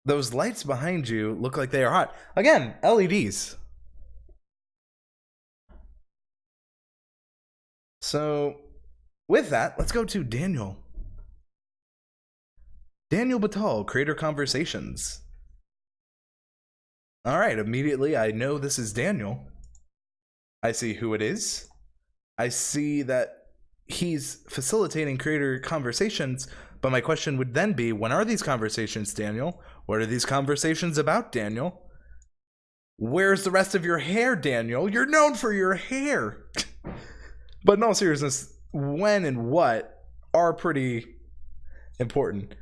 Those lights behind you look like they are hot. Again, LEDs. So, with that, let's go to Daniel. Daniel Batal, Creator Conversations. All right, immediately I know this is Daniel. I see who it is. I see that he's facilitating Creator Conversations, but my question would then be, when are these conversations, Daniel? What are these conversations about, Daniel? Where's the rest of your hair, Daniel? You're known for your hair. But in all seriousness, when and what are pretty important.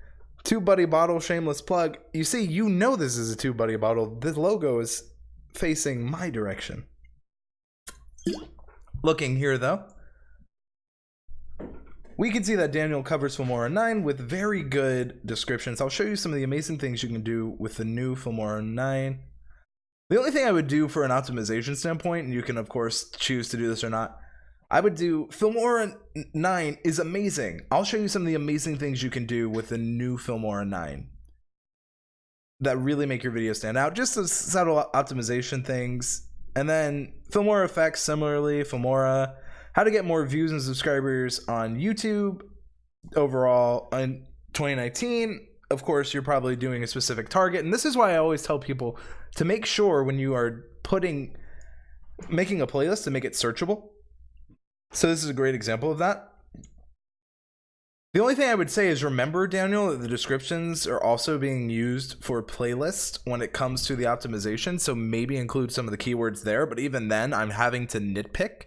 Two Buddy Bottle, shameless plug. You see, you know this is a Two Buddy Bottle. The logo is facing my direction. Looking here, though, we can see that Daniel covers Filmora 9 with very good descriptions. I'll show you some of the amazing things you can do with the new Filmora 9. The only thing I would do for an optimization standpoint, and you can, of course, choose to do this or not, I would do Filmora 9 is amazing. I'll show you some of the amazing things you can do with the new Filmora 9 that really make your video stand out. Just the subtle optimization things. And then Filmora effects, similarly, Filmora, how to get more views and subscribers on YouTube overall in 2019. Of course, you're probably doing a specific target. And this is why I always tell people to make sure when you are making a playlist to make it searchable. So this is a great example of that. The only thing I would say is remember, Daniel, that the descriptions are also being used for playlists when it comes to the optimization. So maybe include some of the keywords there. But even then, I'm having to nitpick.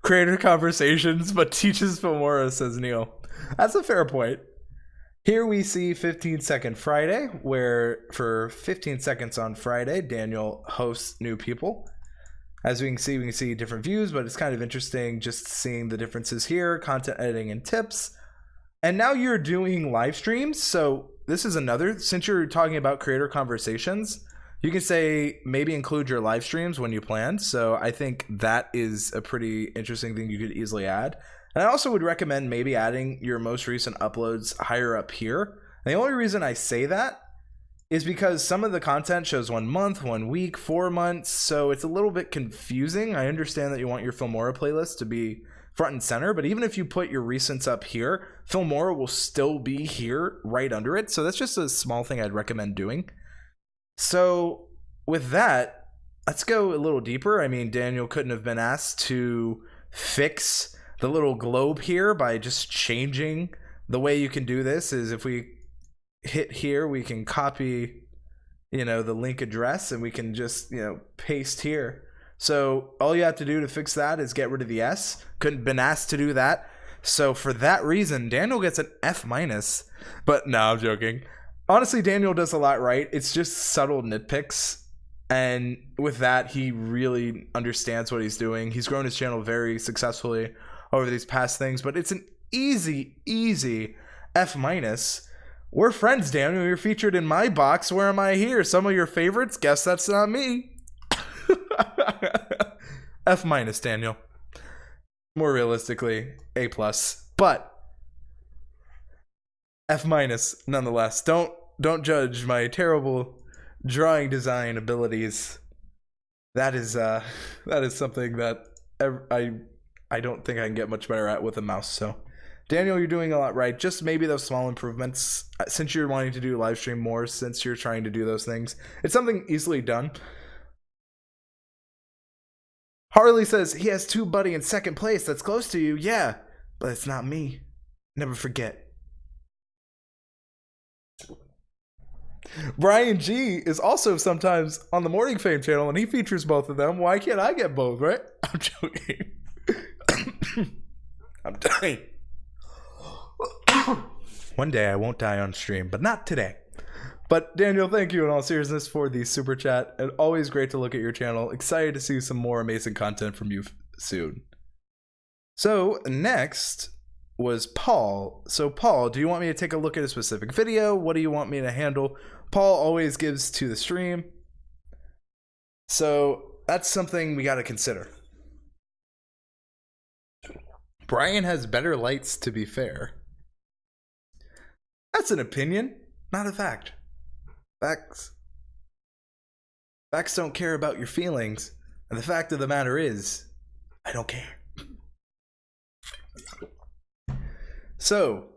Creator Conversations, but teaches Filmora, says Neil. That's a fair point. Here we see 15-second Friday, where for 15 seconds on Friday, Daniel hosts new people. As we can see different views, but it's kind of interesting just seeing the differences here, content editing and tips. And now you're doing live streams. So this is another, since you're talking about Creator Conversations, you can say maybe include your live streams when you plan. So I think that is a pretty interesting thing you could easily add. And I also would recommend maybe adding your most recent uploads higher up here. And the only reason I say that is because some of the content shows 1 month, 1 week, 4 months, so it's a little bit confusing. I understand that you want your Filmora playlist to be front and center, but even if you put your recents up here, Filmora will still be here right under it. So that's just a small thing I'd recommend doing. So with that, let's go a little deeper. I mean, Daniel couldn't have been asked to fix the little globe here by just changing. The way you can do this is if we hit here, we can copy, the link address, and we can just, paste here. So all you have to do to fix that is get rid of the S. Couldn't been asked to do that. So for that reason, Daniel gets an F-. But no, I'm joking. Honestly, Daniel does a lot right. It's just subtle nitpicks. And with that, he really understands what he's doing. He's grown his channel very successfully over these past things, but it's an easy F-. We're friends, Daniel. You're featured in my box. Where am I here? Some of your favorites? Guess that's not me. F-, Daniel. More realistically, A+. But F- nonetheless. Don't judge my terrible drawing design abilities. That is something that I don't think I can get much better at with a mouse. So Daniel, you're doing a lot right. Just maybe those small improvements. Since you're wanting to do live stream more, since you're trying to do those things, it's something easily done. Harley says he has two buddy in second place that's close to you. Yeah, but it's not me. Never forget. Brian G is also sometimes on the Morning Fame channel, and he features both of them. Why can't I get both, right? I'm joking. I'm dying. One day I won't die on stream, but not today. But Daniel, thank you in all seriousness for the super chat. And always great to look at your channel. Excited to see some more amazing content from you soon. So next was Paul. So Paul, do you want me to take a look at a specific video? What do you want me to handle? Paul always gives to the stream. So that's something we got to consider. Brian has better lights, to be fair. That's an opinion, not a fact. Facts don't care about your feelings. And the fact of the matter is, I don't care. So,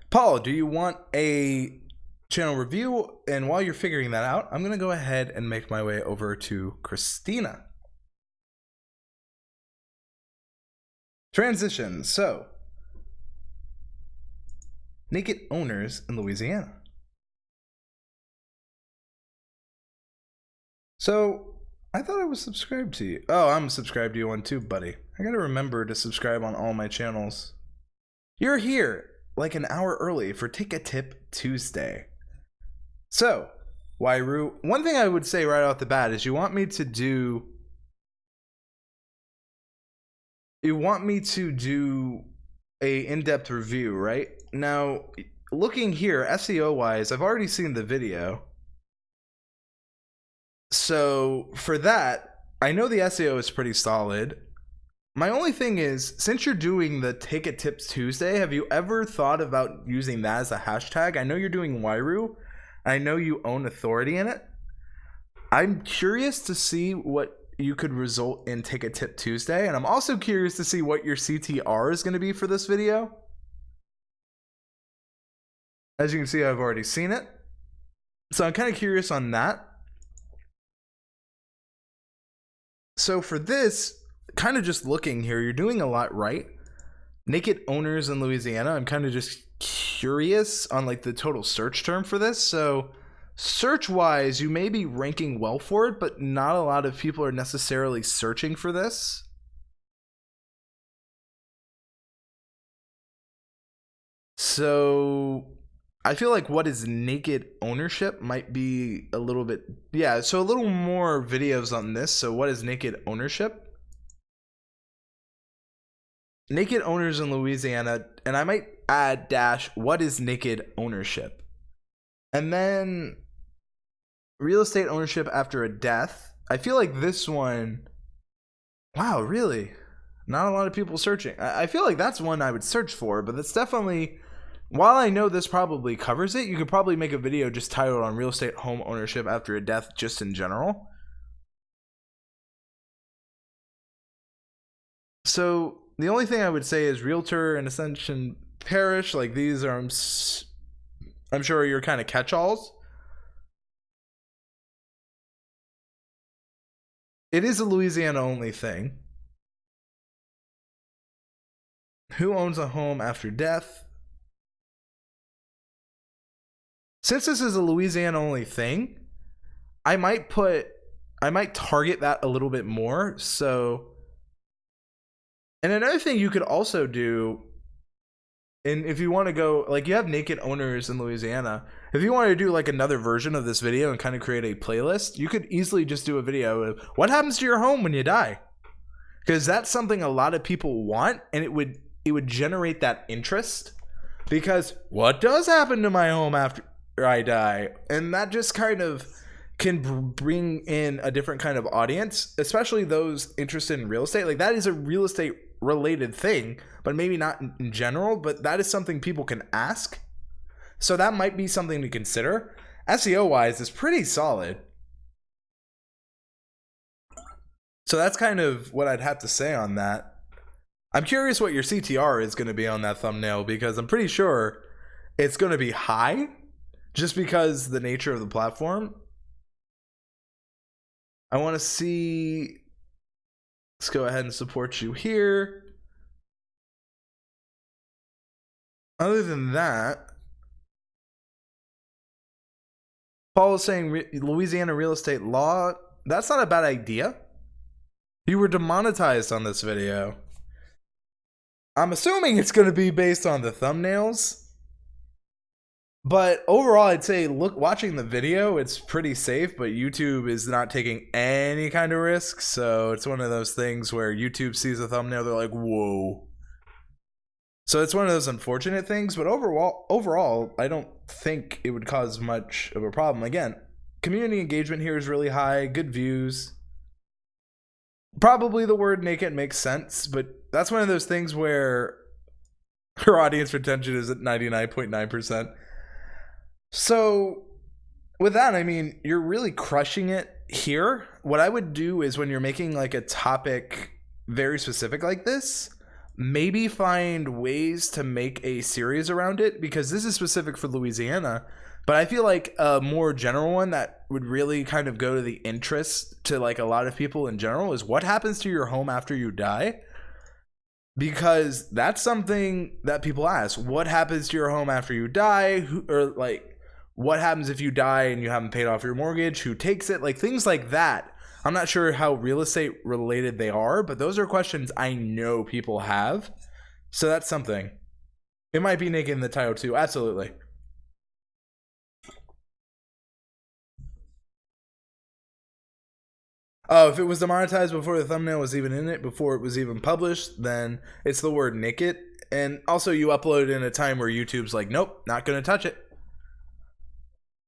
Paul, do you want a channel review? And while you're figuring that out, I'm going to go ahead and make my way over to Christina. Transition. So, naked owners in Louisiana. So, I thought I was subscribed to you. Oh, I'm subscribed to you on YouTube, buddy. I gotta remember to subscribe on all my channels. You're here like an hour early for Take a Tip Tuesday. So, Wairu, one thing I would say right off the bat is you want me to do a in-depth review, right? Now, looking here, SEO-wise, I've already seen the video. So, for that, I know the SEO is pretty solid. My only thing is, since you're doing the Take a Tips Tuesday, have you ever thought about using that as a hashtag? I know you're doing Wairu. I know you own authority in it. I'm curious to see what you could result in Take a Tip Tuesday, and I'm also curious to see what your CTR is going to be for this video. As you can see, I've already seen it. So I'm kind of curious on that. So for this, kind of just looking here, you're doing a lot right. Naked owners in Louisiana, I'm kind of just curious on like the total search term for this. So search wise, you may be ranking well for it, but not a lot of people are necessarily searching for this. So I feel like what is naked ownership might be a little bit, yeah, so a little more videos on this. So what is naked ownership? Naked owners in Louisiana, and I might add dash, what is naked ownership? And then real estate ownership after a death. I feel like this one, wow, really? Not a lot of people searching. I feel like that's one I would search for, but that's definitely, while I know this probably covers it, you could probably make a video just titled on real estate home ownership after a death just in general. So the only thing I would say is realtor and Ascension Parish, like these are, I'm sure you're kind of catch-alls. It is a Louisiana only thing. Who owns a home after death? Since this is a Louisiana only thing, I might target that a little bit more. So, and another thing you could also do, and if you want to go, like you have naked owners in Louisiana, if you want to do like another version of this video and kind of create a playlist, you could easily just do a video of what happens to your home when you die. Because that's something a lot of people want, and it would generate that interest. Because what does happen to my home after I die? And that just kind of can bring in a different kind of audience, especially those interested in real estate. Like that is a real estate related thing, but maybe not in general, but that is something people can ask. So that might be something to consider. SEO wise is pretty solid. So that's kind of what I'd have to say on that. I'm curious what your CTR is going to be on that thumbnail, because I'm pretty sure it's going to be high just because the nature of the platform. I want to see. Let's go ahead and support you here. Other than that, Paul is saying Louisiana real estate law. That's not a bad idea. You were demonetized on this video. I'm assuming it's going to be based on the thumbnails. But overall, I'd say watching the video, it's pretty safe, but YouTube is not taking any kind of risk. So it's one of those things where YouTube sees a thumbnail, they're like, whoa. So it's one of those unfortunate things, but overall, I don't think it would cause much of a problem. Again, community engagement here is really high, good views. Probably the word naked makes sense, but that's one of those things where her audience retention is at 99.9%. So with that, I mean, you're really crushing it here. What I would do is when you're making like a topic very specific like this, maybe find ways to make a series around it, because this is specific for Louisiana. But I feel like a more general one that would really kind of go to the interest to like a lot of people in general is what happens to your home after you die. Because that's something that people ask. What happens to your home after you die? Or like, what happens if you die and you haven't paid off your mortgage? Who takes it? Like things like that. I'm not sure how real estate related they are, but those are questions I know people have. So that's something. It might be naked in the title too. Absolutely. Oh, if it was demonetized before the thumbnail was even in it, before it was even published, then it's the word naked. And also you upload it in a time where YouTube's like, nope, not going to touch it.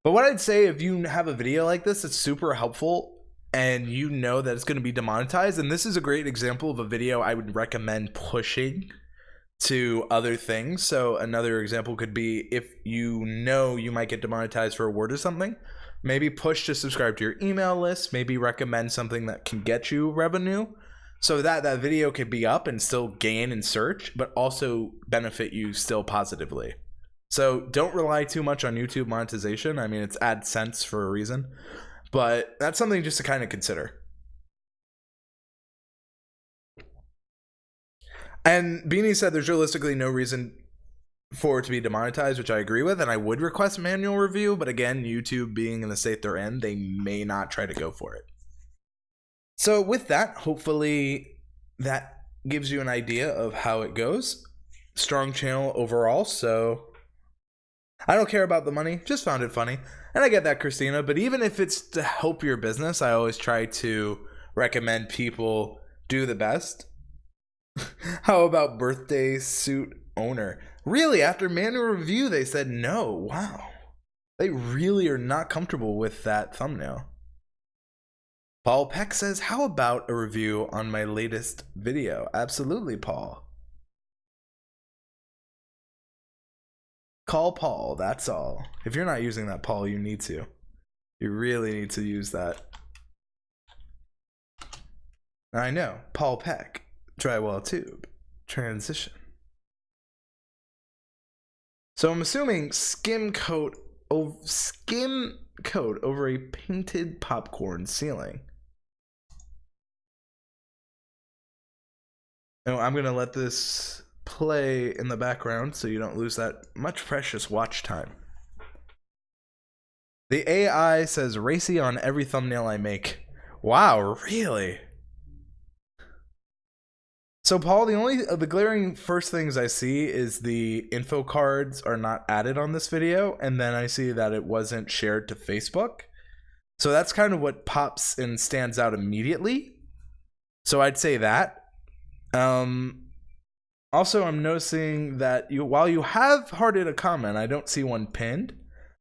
But what I'd say, if you have a video like this, it's super helpful and you know that it's going to be demonetized. And this is a great example of a video I would recommend pushing to other things. So another example could be if you know you might get demonetized for a word or something, maybe push to subscribe to your email list, maybe recommend something that can get you revenue so that that video could be up and still gain in search, but also benefit you still positively. So don't rely too much on YouTube monetization. I mean, it's AdSense for a reason, but that's something just to kind of consider. And Beanie said there's realistically no reason for it to be demonetized, which I agree with, and I would request manual review, but again, YouTube being in the state they're in, they may not try to go for it. So with that, hopefully that gives you an idea of how it goes. Strong channel overall, so I don't care about the money, just found it funny. And I get that, Christina, but even if it's to help your business, I always try to recommend people do the best. How about birthday suit owner? Really, after manual review, they said no. Wow. They really are not comfortable with that thumbnail. Paul Peck says, how about a review on my latest video? Absolutely, Paul. Call Paul, that's all. If you're not using that, Paul, you need to. You really need to use that. I know, Paul Peck. Drywall tube. Transition. So I'm assuming skim coat over a painted popcorn ceiling. Now I'm gonna let this play in the background so you don't lose that much precious watch time. The AI says racy on every thumbnail I make. Wow, really? So Paul, the glaring first things I see is the info cards are not added on this video, and then I see that it wasn't shared to Facebook. So that's kind of what pops and stands out immediately. So I'd say that. Also, I'm noticing that while you have hearted a comment, I don't see one pinned.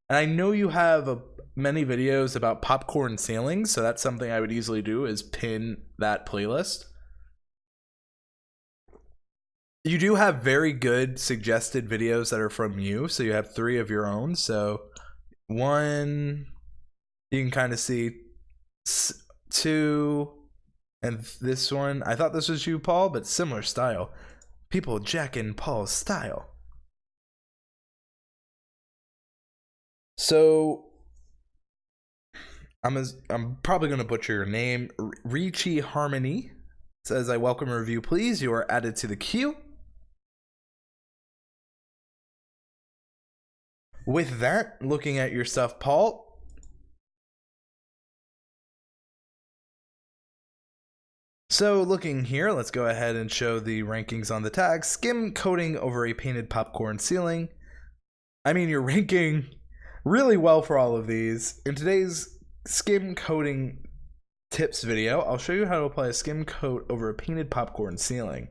And I know you have many videos about popcorn ceilings, so that's something I would easily do is pin that playlist. You do have very good suggested videos that are from you, so you have 3 of your own. So 1, you can kind of see 2, and this one, I thought this was you, Paul, but similar style. people jacking Paul's style. So I'm probably going to butcher your name. Richie Harmony says, I welcome a review, please. You are added to the queue. With that, looking at your stuff, Paul. So looking here, let's go ahead and show the rankings on the tag. Skim coating over a painted popcorn ceiling. I mean, you're ranking really well for all of these. In today's skim coating tips video, I'll show you how to apply a skim coat over a painted popcorn ceiling.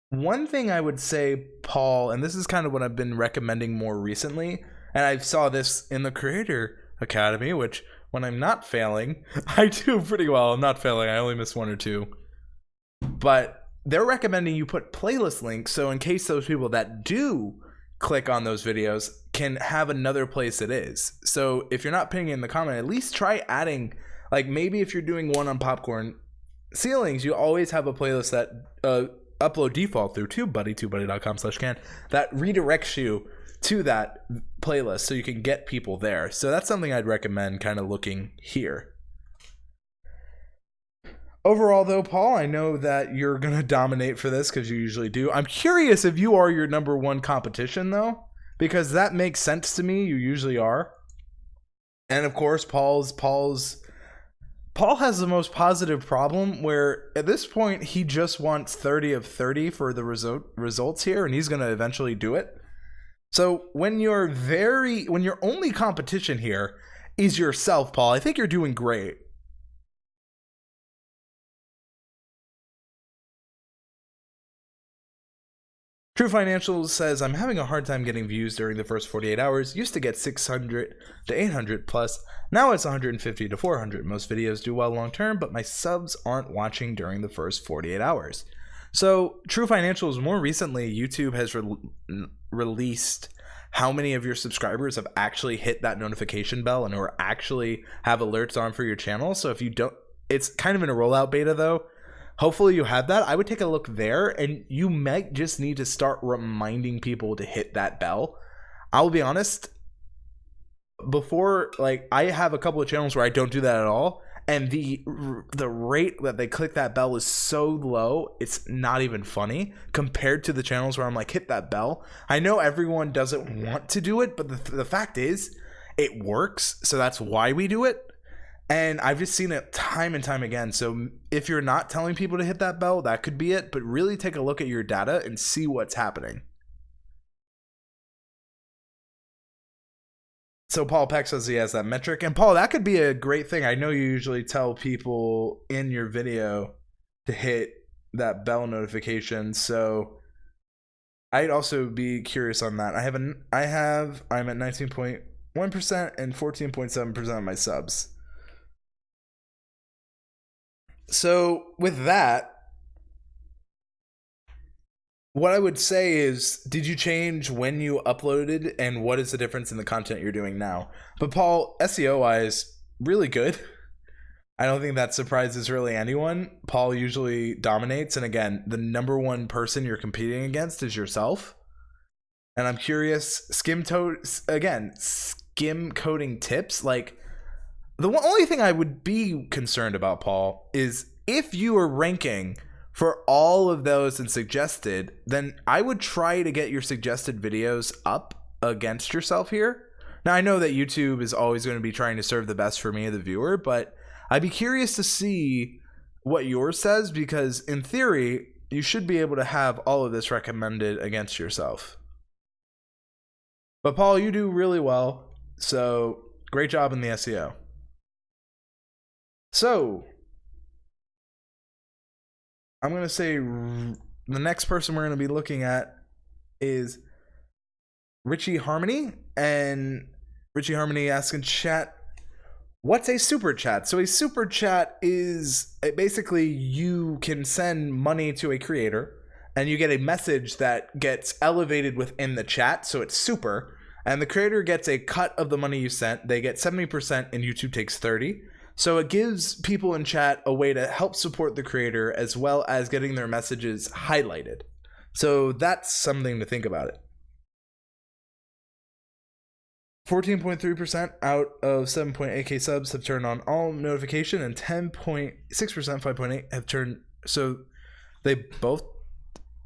One thing I would say, Paul, and this is kind of what I've been recommending more recently, and I saw this in the Creator Academy, which when I'm not failing, I do pretty well. I'm not failing. I only miss one or two. But they're recommending you put playlist links, so in case those people that do click on those videos can have another place it is. So if you're not pinning in the comment, at least try adding, like maybe if you're doing one on popcorn ceilings, you always have a playlist that upload default through TubeBuddy.com/can that redirects you to that playlist so you can get people there. So that's something I'd recommend kind of looking here. Overall though, Paul, I know that you're going to dominate for this because you usually do. I'm curious if you are your number one competition though, because that makes sense to me. You usually are. And of course, Paul has the most positive problem where at this point he just wants 30 of 30 for the results here, and he's going to eventually do it. So when your only competition here is yourself, Paul, I think you're doing great. True Financial says, I'm having a hard time getting views during the first 48 hours. Used to get 600 to 800 plus. Now it's 150 to 400. Most videos do well long term, but my subs aren't watching during the first 48 hours. So True Financials, more recently, YouTube has released how many of your subscribers have actually hit that notification bell and or actually have alerts on for your channel. So if you don't, it's kind of in a rollout beta though. Hopefully you have that. I would take a look there, and you might just need to start reminding people to hit that bell. I'll be honest, before, like, I have a couple of channels where I don't do that at all, and the rate that they click that bell is so low, it's not even funny compared to the channels where I'm like, hit that bell. I know everyone doesn't want to do it, but the fact is, it works, so that's why we do it. And I've just seen it time and time again. So if you're not telling people to hit that bell, that could be it. But really take a look at your data and see what's happening. So Paul Peck says he has that metric. And Paul, that could be a great thing. I know you usually tell people in your video to hit that bell notification. So I'd also be curious on that. I'm at 19.1% and 14.7% of my subs. So with that, what I would say is, did you change when you uploaded, and what is the difference in the content you're doing now? But Paul, SEO wise, really good. I don't think that surprises really anyone. Paul usually dominates, and again, the number one person you're competing against is yourself. And I'm curious, skim coding tips, like, the only thing I would be concerned about, Paul, is if you are ranking for all of those and suggested, then I would try to get your suggested videos up against yourself here. Now, I know that YouTube is always going to be trying to serve the best for me, the viewer, but I'd be curious to see what yours says, because in theory, you should be able to have all of this recommended against yourself. But Paul, you do really well, so great job in the SEO. So, I'm going to say the next person we're going to be looking at is Richie Harmony. And Richie Harmony asks in chat, what's a super chat? So a super chat is basically you can send money to a creator and you get a message that gets elevated within the chat. So it's super. And the creator gets a cut of the money you sent. They get 70% and YouTube takes 30%. So it gives people in chat a way to help support the creator as well as getting their messages highlighted. So that's something to think about it. 14.3% out of 7.8k subs have turned on all notification, and 10.6%, 5.8 have turned. So they both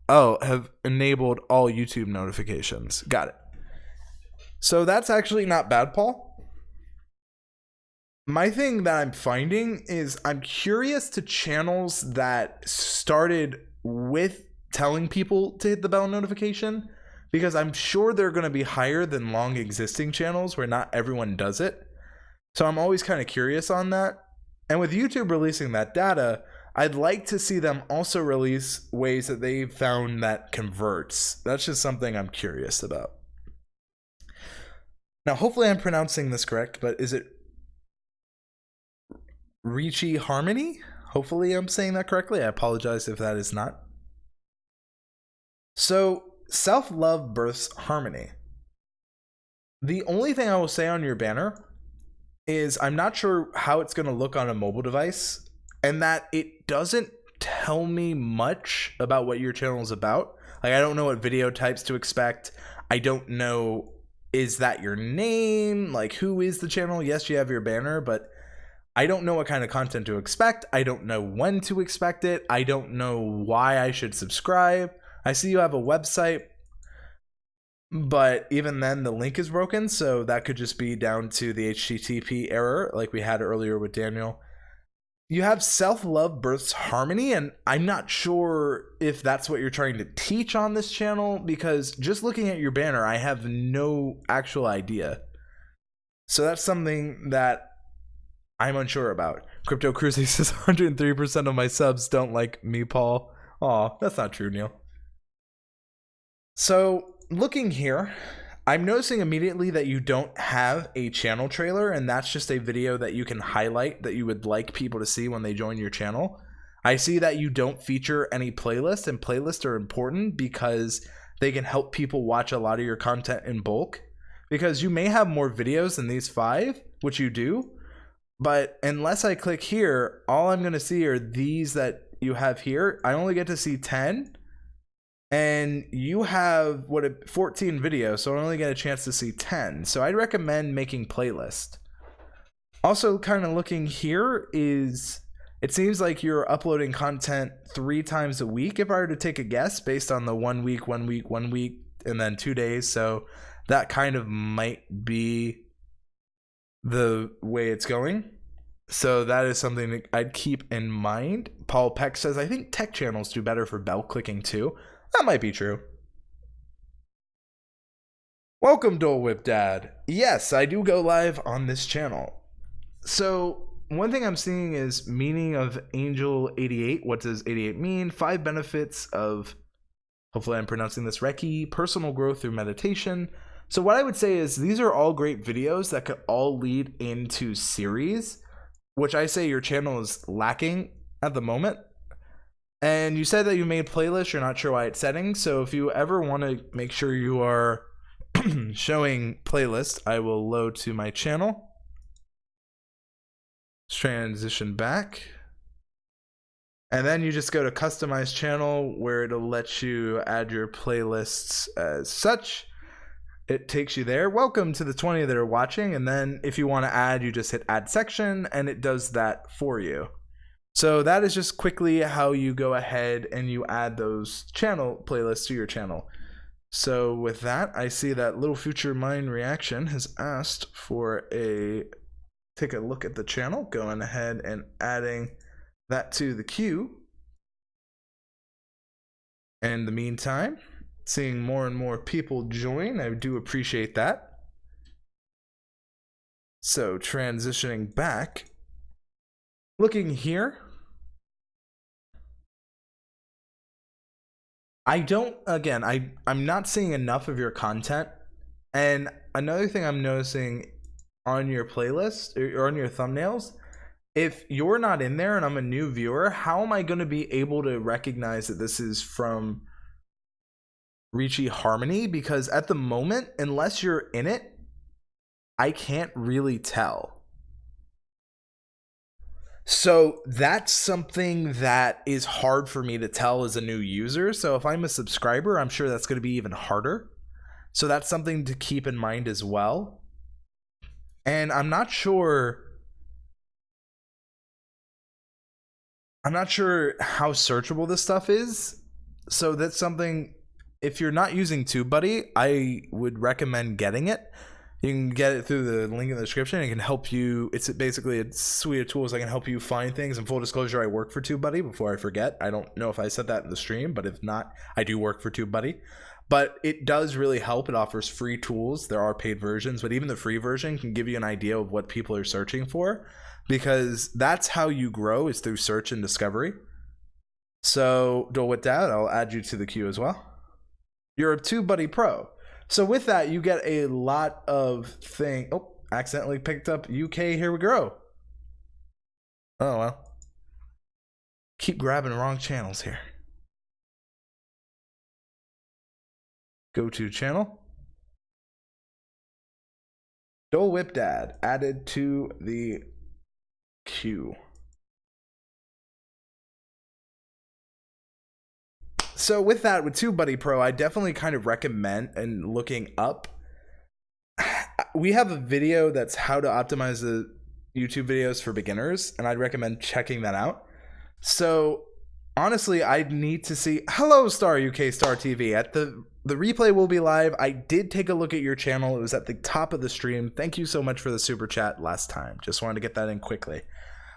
have enabled all YouTube notifications. Got it. So that's actually not bad, Paul. My thing that I'm finding is I'm curious to channels that started with telling people to hit the bell notification, because I'm sure they're going to be higher than long existing channels where not everyone does it. So I'm always kind of curious on that. And with YouTube releasing that data, I'd like to see them also release ways that they've found that converts. That's just something I'm curious about. Now, hopefully I'm pronouncing this correct, but is it Richie Harmony? Hopefully I'm saying that correctly. I apologize if that is not. So, self-love births harmony. The only thing I will say on your banner is I'm not sure how it's going to look on a mobile device, and that it doesn't tell me much about what your channel is about. Like, I don't know what video types to expect. I don't know, is that your name? Like, who is the channel? Yes, you have your banner, but I don't know what kind of content to expect. I don't know when to expect it. I don't know why I should subscribe. I see you have a website, but even then the link is broken, so that could just be down to the HTTP error like we had earlier with Daniel. You have self-love births harmony, and I'm not sure if that's what you're trying to teach on this channel, because just looking at your banner, I have no actual idea. So that's something that I'm unsure about. Crypto Cruising says 103% of my subs don't like me, Paul. Aw, that's not true, Neil. So looking here, I'm noticing immediately that you don't have a channel trailer, and that's just a video that you can highlight that you would like people to see when they join your channel. I see that you don't feature any playlists, and playlists are important because they can help people watch a lot of your content in bulk, because you may have more videos than these 5, which you do, but unless I click here, all I'm going to see are these that you have here. I only get to see 10. And you have 14 videos, so I only get a chance to see 10. So I'd recommend making playlist. Also, kind of looking here is, it seems like you're uploading content 3 times a week, if I were to take a guess, based on the 1 week, 1 week, 1 week, and then 2 days. So that kind of might be the way it's going. So that is something that I'd keep in mind. Paul Peck says, I think tech channels do better for bell clicking too. That might be true. Welcome, Dole Whip Dad. Yes, I do go live on this channel. So one thing I'm seeing is meaning of Angel 88. What does 88 mean? 5 benefits of, hopefully I'm pronouncing this Reiki, personal growth through meditation. So what I would say is these are all great videos that could all lead into series, which I say your channel is lacking at the moment. And you said that you made playlists, you're not sure why it's setting. So if you ever want to make sure you are showing playlists, I will load to my channel. Let's transition back. And then you just go to customize channel, where it'll let you add your playlists as such. It takes you there. Welcome to the 20 that are watching. And then if you want to add, you just hit add section and it does that for you. So that is just quickly how you go ahead and you add those channel playlists to your channel. So with that, I see that Little Future Mind Reaction has asked for take a look at the channel, going ahead and adding that to the queue. In the meantime, seeing more and more people join, I do appreciate that. So transitioning back. Looking here, I'm not seeing enough of your content. And another thing I'm noticing on your playlist or on your thumbnails, if you're not in there and I'm a new viewer, how am I going to be able to recognize that this is from Richie Harmony? Because at the moment, unless you're in it, I can't really tell. So that's something that is hard for me to tell as a new user. So if I'm a subscriber, I'm sure that's going to be even harder. So that's something to keep in mind as well. And I'm not sure how searchable this stuff is. So that's something, if you're not using TubeBuddy, I would recommend getting it. You can get it through the link in the description. It can help you. It's basically a suite of tools that can help you find things. And full disclosure, I work for TubeBuddy before I forget. I don't know if I said that in the stream, but if not, I do work for TubeBuddy. But it does really help. It offers free tools. There are paid versions, but even the free version can give you an idea of what people are searching for, because that's how you grow, is through search and discovery. So with that, I'll add you to the queue as well. You're a TubeBuddy Pro. So with that, you get a lot of things. Oh, accidentally picked up UK. Here we go. Oh, well. Keep grabbing wrong channels here. Go to channel. Dole Whip Dad added to the queue. So with that, with TubeBuddy Pro, I definitely kind of recommend and looking up. We have a video that's how to optimize the YouTube videos for beginners, and I'd recommend checking that out. So honestly, I'd need to see. Hello, Star UK Star TV. At the replay will be live. I did take a look at your channel. It was at the top of the stream. Thank you so much for the super chat last time. Just wanted to get that in quickly.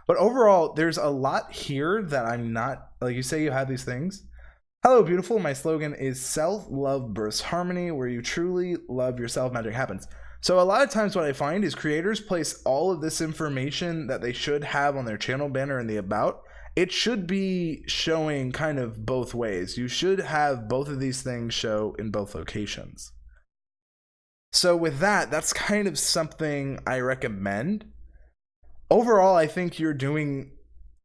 But overall, there's a lot here that I'm not, like, you say you have these things. Hello, beautiful. My slogan is self-love bursts harmony, where you truly love yourself, magic happens. So a lot of times what I find is creators place all of this information that they should have on their channel banner in the about. It should be showing kind of both ways. You should have both of these things show in both locations. So with that, that's kind of something I recommend. Overall, I think you're doing,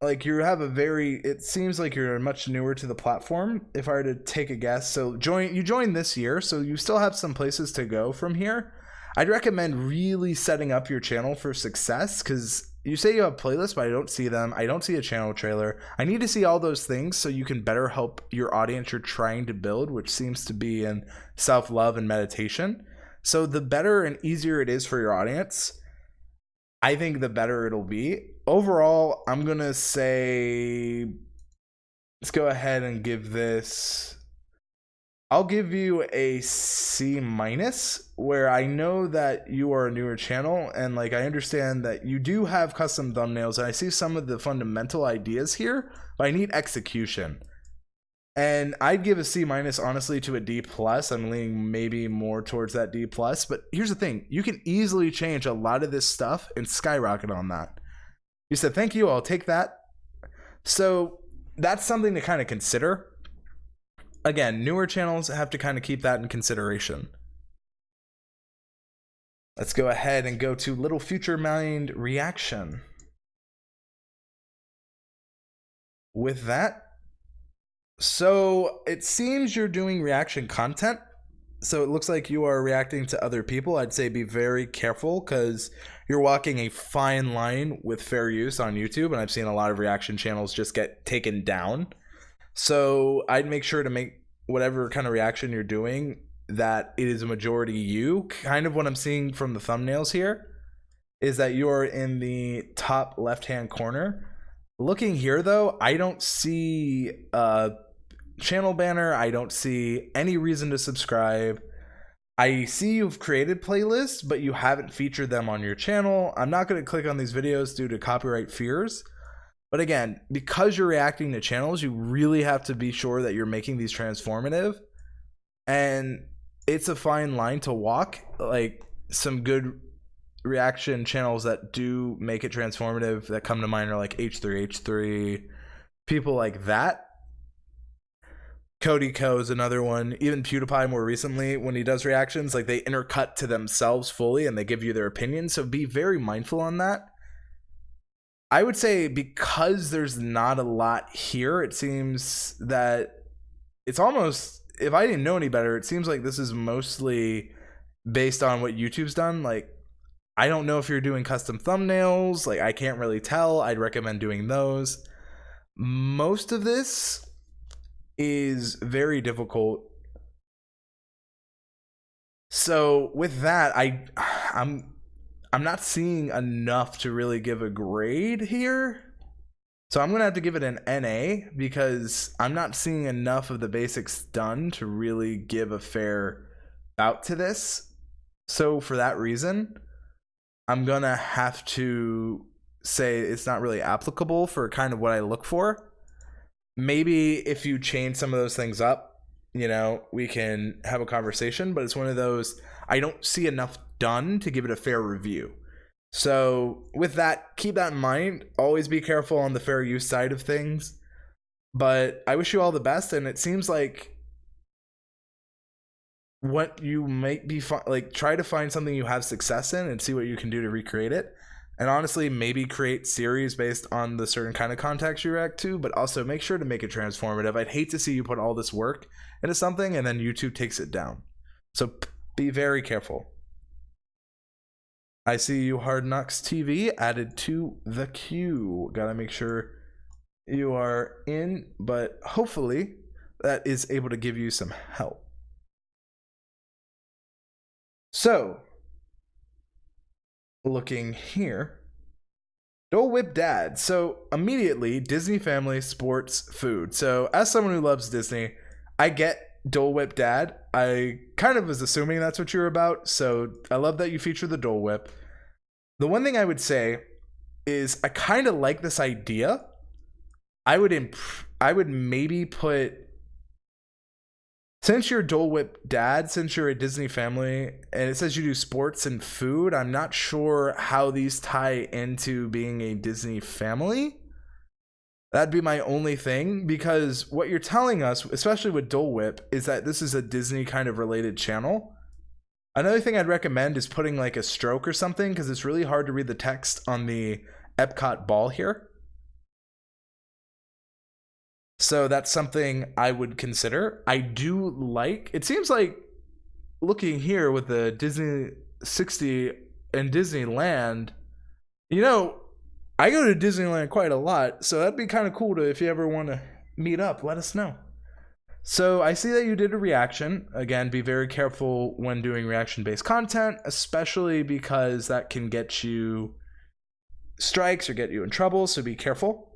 like, you have a very, it seems like you're much newer to the platform, if I were to take a guess. So you joined this year, so you still have some places to go from here. I'd recommend really setting up your channel for success, because you say you have playlists, but I don't see them. I don't see a channel trailer. I need to see all those things so you can better help your audience you're trying to build, which seems to be in self-love and meditation. So the better and easier it is for your audience, I think the better it'll be. Overall, I'm going to say, let's go ahead and give this, I'll give you a C-, where I know that you are a newer channel, and like I understand that you do have custom thumbnails, and I see some of the fundamental ideas here, but I need execution. And I'd give a C- honestly to a D+. I'm leaning maybe more towards that D+. But here's the thing. You can easily change a lot of this stuff and skyrocket on that. You said, thank you, I'll take that. So that's something to kind of consider. Again, newer channels have to kind of keep that in consideration. Let's go ahead and go to Little Future Mind reaction. With that, so it seems you're doing reaction content. So it looks like you are reacting to other people. I'd say be very careful, because you're walking a fine line with fair use on YouTube, and I've seen a lot of reaction channels just get taken down. So I'd make sure to make whatever kind of reaction you're doing that it is a majority you. Kind of what I'm seeing from the thumbnails here is that you're in the top left-hand corner. Looking here, though, I don't see a channel banner. I don't see any reason to subscribe. I see you've created playlists, but you haven't featured them on your channel. I'm not going to click on these videos due to copyright fears. But again, because you're reacting to channels, you really have to be sure that you're making these transformative. And it's a fine line to walk. Like, some good reaction channels that do make it transformative that come to mind are like H3H3, people like that. Cody Co is another one. Even PewDiePie more recently, when he does reactions, like, they intercut to themselves fully and they give you their opinion. So be very mindful on that. I would say because there's not a lot here, it seems that it's almost, if I didn't know any better, it seems like this is mostly based on what YouTube's done. Like, I don't know if you're doing custom thumbnails. Like, I can't really tell. I'd recommend doing those. Most of this is very difficult. So with that, I'm not seeing enough to really give a grade here. So I'm gonna have to give it an NA because I'm not seeing enough of the basics done to really give a fair bout to this. So for that reason, I'm gonna have to say it's not really applicable for kind of what I look for. Maybe if you change some of those things up, you know, we can have a conversation, but it's one of those, I don't see enough done to give it a fair review. So with that, keep that in mind. Always be careful on the fair use side of things. But I wish you all the best, and it seems like what you might be like, try to find something you have success in and see what you can do to recreate it. And honestly, maybe create series based on the certain kind of context you react to, but also make sure to make it transformative. I'd hate to see you put all this work into something and then YouTube takes it down. So be very careful. I see you, Hard Knocks TV, added to the queue. Gotta make sure you are in, but hopefully that is able to give you some help. So, looking here, Dole Whip Dad. So immediately, Disney family, sports, food. So as someone who loves Disney, I get Dole Whip Dad. I kind of was assuming that's what you're about, so I love that you feature the Dole Whip. The one thing I would say is I kind of like this idea. I would maybe put, since you're Dole Whip Dad, since you're a Disney family, and it says you do sports and food, I'm not sure how these tie into being a Disney family. That'd be my only thing, because what you're telling us, especially with Dole Whip, is that this is a Disney kind of related channel. Another thing I'd recommend is putting like a stroke or something, because it's really hard to read the text on the Epcot ball here. So that's something I would consider. I do like, it seems like looking here with the Disney 60 and Disneyland, you know, I go to Disneyland quite a lot, so that'd be kind of cool to, if you ever want to meet up, let us know. So I see that you did a reaction. Again, be very careful when doing reaction-based content, especially because that can get you strikes or get you in trouble, so be careful.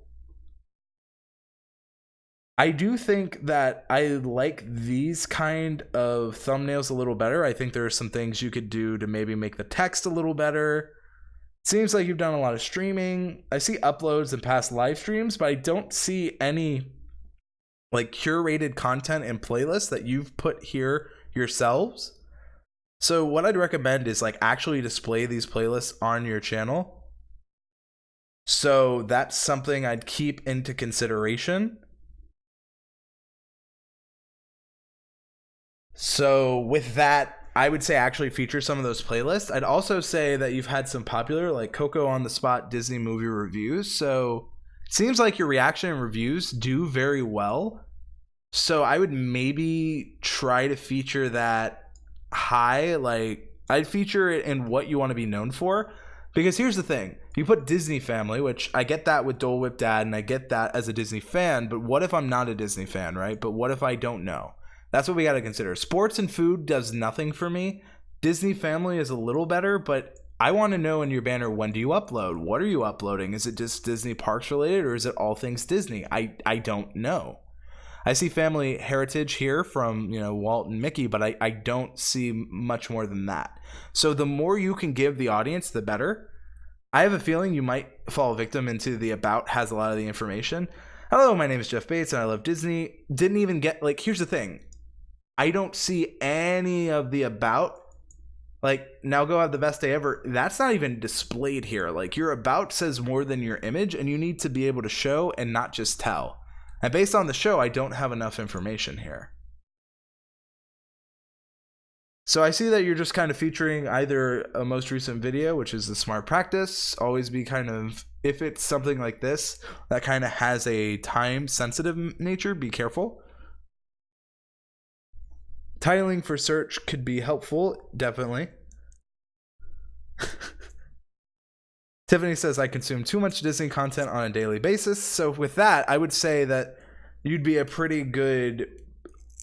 I do think that I like these kind of thumbnails a little better. I think there are some things you could do to maybe make the text a little better. Seems like you've done a lot of streaming. I see uploads and past live streams, but I don't see any like curated content and playlists that you've put here yourselves. So what I'd recommend is like actually display these playlists on your channel. So that's something I'd keep into consideration. So with that, I would say actually feature some of those playlists. I'd also say that you've had some popular like Coco on the Spot Disney movie reviews. So it seems like your reaction and reviews do very well. So I would maybe try to feature that high. Like I'd feature it in what you want to be known for. Because here's the thing. You put Disney family, which I get that with Dole Whip Dad and I get that as a Disney fan. But what if I'm not a Disney fan, right? But what if I don't know? That's what we got to consider. Sports and food does nothing for me. Disney family is a little better, but I want to know in your banner, when do you upload? What are you uploading? Is it just Disney parks related or is it all things Disney? I don't know. I see family heritage here from, you know, Walt and Mickey, but I don't see much more than that. So the more you can give the audience, the better. I have a feeling you might fall victim into the about has a lot of the information. Hello, my name is Jeff Bates and I love Disney. Didn't even get, like, here's the thing. I don't see any of the about, like, now go have the best day ever. That's not even displayed here. Like, your about says more than your image, and you need to be able to show and not just tell. And based on the show, I don't have enough information here. So I see that you're just kind of featuring either a most recent video, which is the smart practice. Always be kind of, if it's something like this that kind of has a time sensitive nature, be careful. Titling for search could be helpful, definitely. Tiffany says, I consume too much Disney content on a daily basis. So with that, I would say that you'd be a pretty good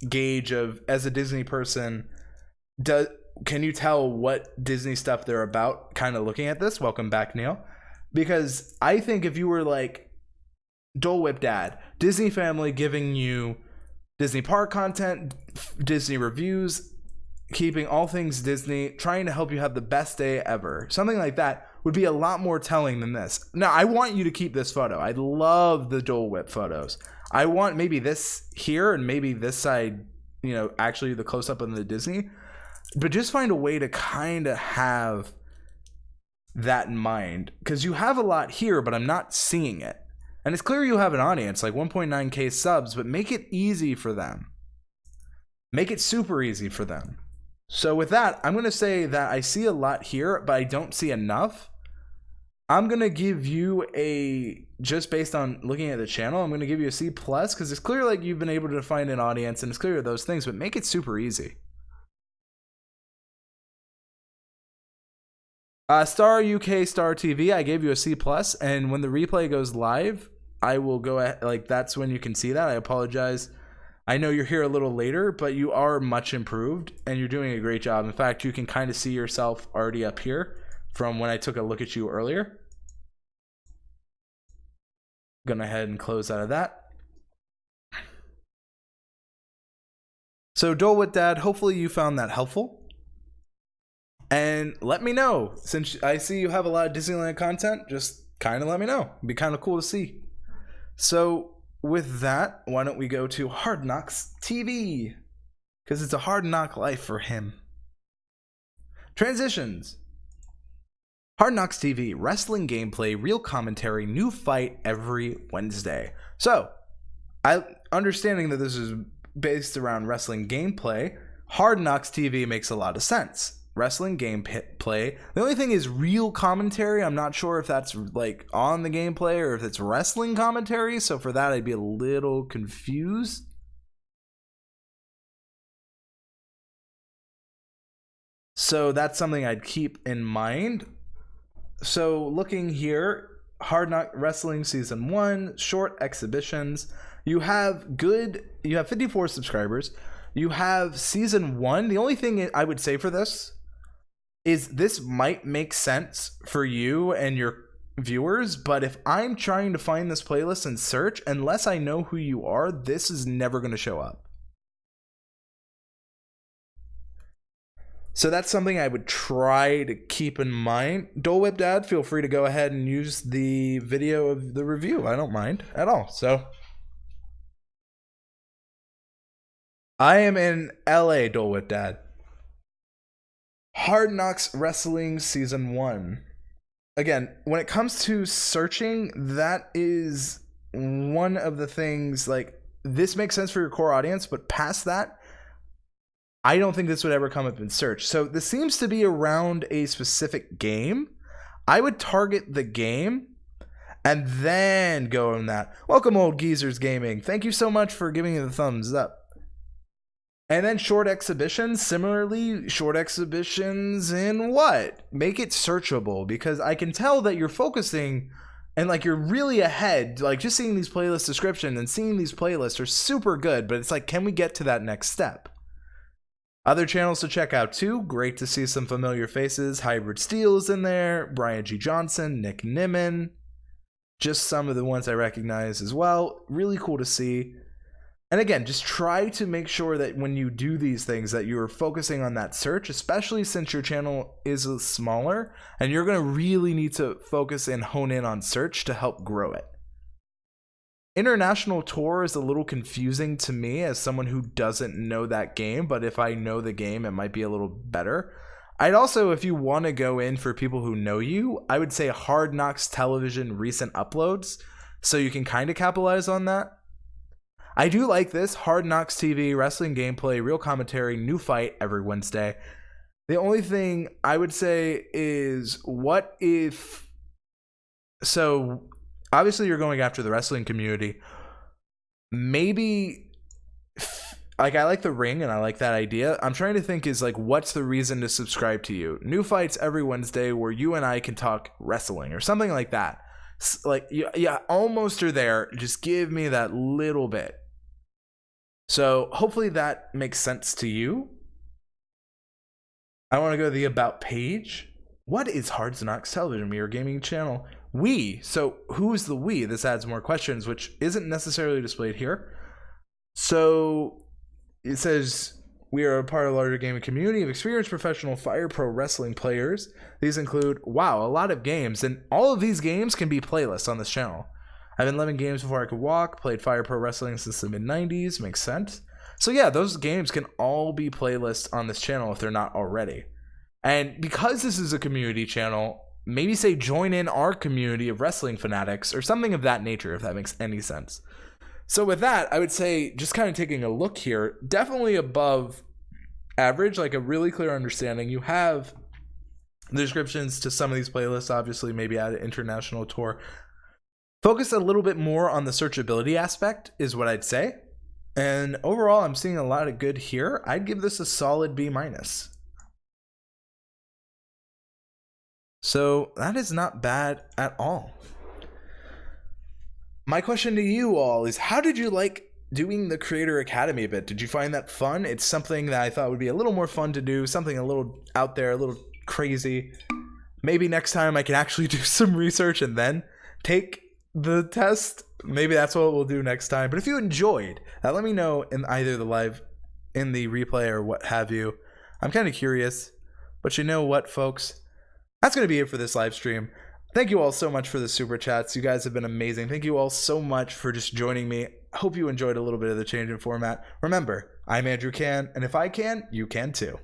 gauge of, as a Disney person, can you tell what Disney stuff they're about kind of looking at this? Welcome back, Neil. Because I think if you were like Dole Whip Dad, Disney Family giving you Disney park content, Disney reviews, keeping all things Disney, trying to help you have the best day ever, something like that would be a lot more telling than this. Now, I want you to keep this photo. I love the Dole Whip photos. I want maybe this here and maybe this side, you know, actually the close-up of the Disney. But just find a way to kind of have that in mind. Because you have a lot here, but I'm not seeing it. And it's clear you have an audience, like 1.9K subs, but make it easy for them. Make it super easy for them. So with that, I'm going to say that I see a lot here, but I don't see enough. I'm going to give you a, just based on looking at the channel, I'm going to give you a C+, because it's clear like you've been able to find an audience, and it's clear those things, but make it super easy. Star UK Star TV, I gave you a C+, and when the replay goes live, I will go ahead, like that's when you can see that. I apologize. I know you're here a little later, but you are much improved, and you're doing a great job. In fact, you can kind of see yourself already up here from when I took a look at you earlier. Gonna head and close out of that. So Dole Whip Dad, hopefully you found that helpful. And let me know, since I see you have a lot of Disneyland content, just kind of let me know. It'd be kind of cool to see. So with that, why don't we go to Hard Knocks TV? Because it's a hard knock life for him. Transitions. Hard Knocks TV, wrestling gameplay, real commentary, new fight every Wednesday. So, understanding that this is based around wrestling gameplay, Hard Knocks TV makes a lot of sense. Wrestling gameplay. The only thing is real commentary. I'm not sure if that's like on the gameplay or if it's wrestling commentary. So for that, I'd be a little confused. So that's something I'd keep in mind. So looking here, Hard Knock Wrestling Season 1, short exhibitions. You have 54 subscribers. You have Season 1. The only thing I would say for this is this might make sense for you and your viewers, but if I'm trying to find this playlist and search, unless I know who you are, this is never going to show up. So that's something I would try to keep in mind. Dole Whip Dad, feel free to go ahead and use the video of the review. I don't mind at all. So I am in LA, Dole Whip Dad. Hard Knocks Wrestling Season 1. Again, when it comes to searching, that is one of the things, like, this makes sense for your core audience, but past that, I don't think this would ever come up in search. So this seems to be around a specific game. I would target the game and then go on that. Welcome, Old Geezers Gaming. Thank you so much for giving me the thumbs up. And then short exhibitions, similarly, short exhibitions in what? Make it searchable, because I can tell that you're focusing and like you're really ahead. Like just seeing these playlist descriptions and seeing these playlists are super good, but it's like, can we get to that next step? Other channels to check out too. Great to see some familiar faces. Hybrid Steel's in there. Brian G. Johnson, Nick Nimmin. Just some of the ones I recognize as well. Really cool to see. And again, just try to make sure that when you do these things that you're focusing on that search, especially since your channel is smaller and you're going to really need to focus and hone in on search to help grow it. International Tour is a little confusing to me as someone who doesn't know that game, but if I know the game, it might be a little better. I'd also, if you want to go in for people who know you, I would say Hard Knocks Television recent uploads, so you can kind of capitalize on that. I do like this. Hard Knocks TV, wrestling gameplay, real commentary, new fight every Wednesday. The only thing I would say is, what if... So, obviously you're going after the wrestling community. Maybe like, I like the ring and I like that idea. I'm trying to think is like, what's the reason to subscribe to you? New fights every Wednesday where you and I can talk wrestling or something like that. Like, yeah, almost are there. Just give me that little bit. So hopefully that makes sense to you. I want to go to the About page. What is Hard Knocks Television? We are a gaming channel. We. So who's the we? This adds more questions, which isn't necessarily displayed here. So it says, we are a part of a larger gaming community of experienced professional Fire Pro wrestling players. These include, wow, a lot of games. And all of these games can be playlists on this channel. I've been 11 games before I could walk, played Fire Pro Wrestling since the mid-90s, makes sense. So yeah, those games can all be playlists on this channel if they're not already. And because this is a community channel, maybe say join in our community of wrestling fanatics or something of that nature, if that makes any sense. So with that, I would say, just kind of taking a look here, definitely above average, like a really clear understanding. You have the descriptions to some of these playlists, obviously, maybe add an international tour. Focus a little bit more on the searchability aspect is what I'd say. And overall, I'm seeing a lot of good here. I'd give this a solid B-. So that is not bad at all. My question to you all is, how did you like doing the Creator Academy bit? Did you find that fun? It's something that I thought would be a little more fun to do, something a little out there, a little crazy. Maybe next time I can actually do some research and then take the test. Maybe that's what we'll do next time. But if you enjoyed, let me know in either the live, in the replay, or what have you. I'm kind of curious. But you know what, folks? That's going to be it for this live stream. Thank you all so much for the super chats. You guys have been amazing. Thank you all so much for just joining me. I hope you enjoyed a little bit of the change in format. Remember, I'm Andrew Can, and if I can, you can too.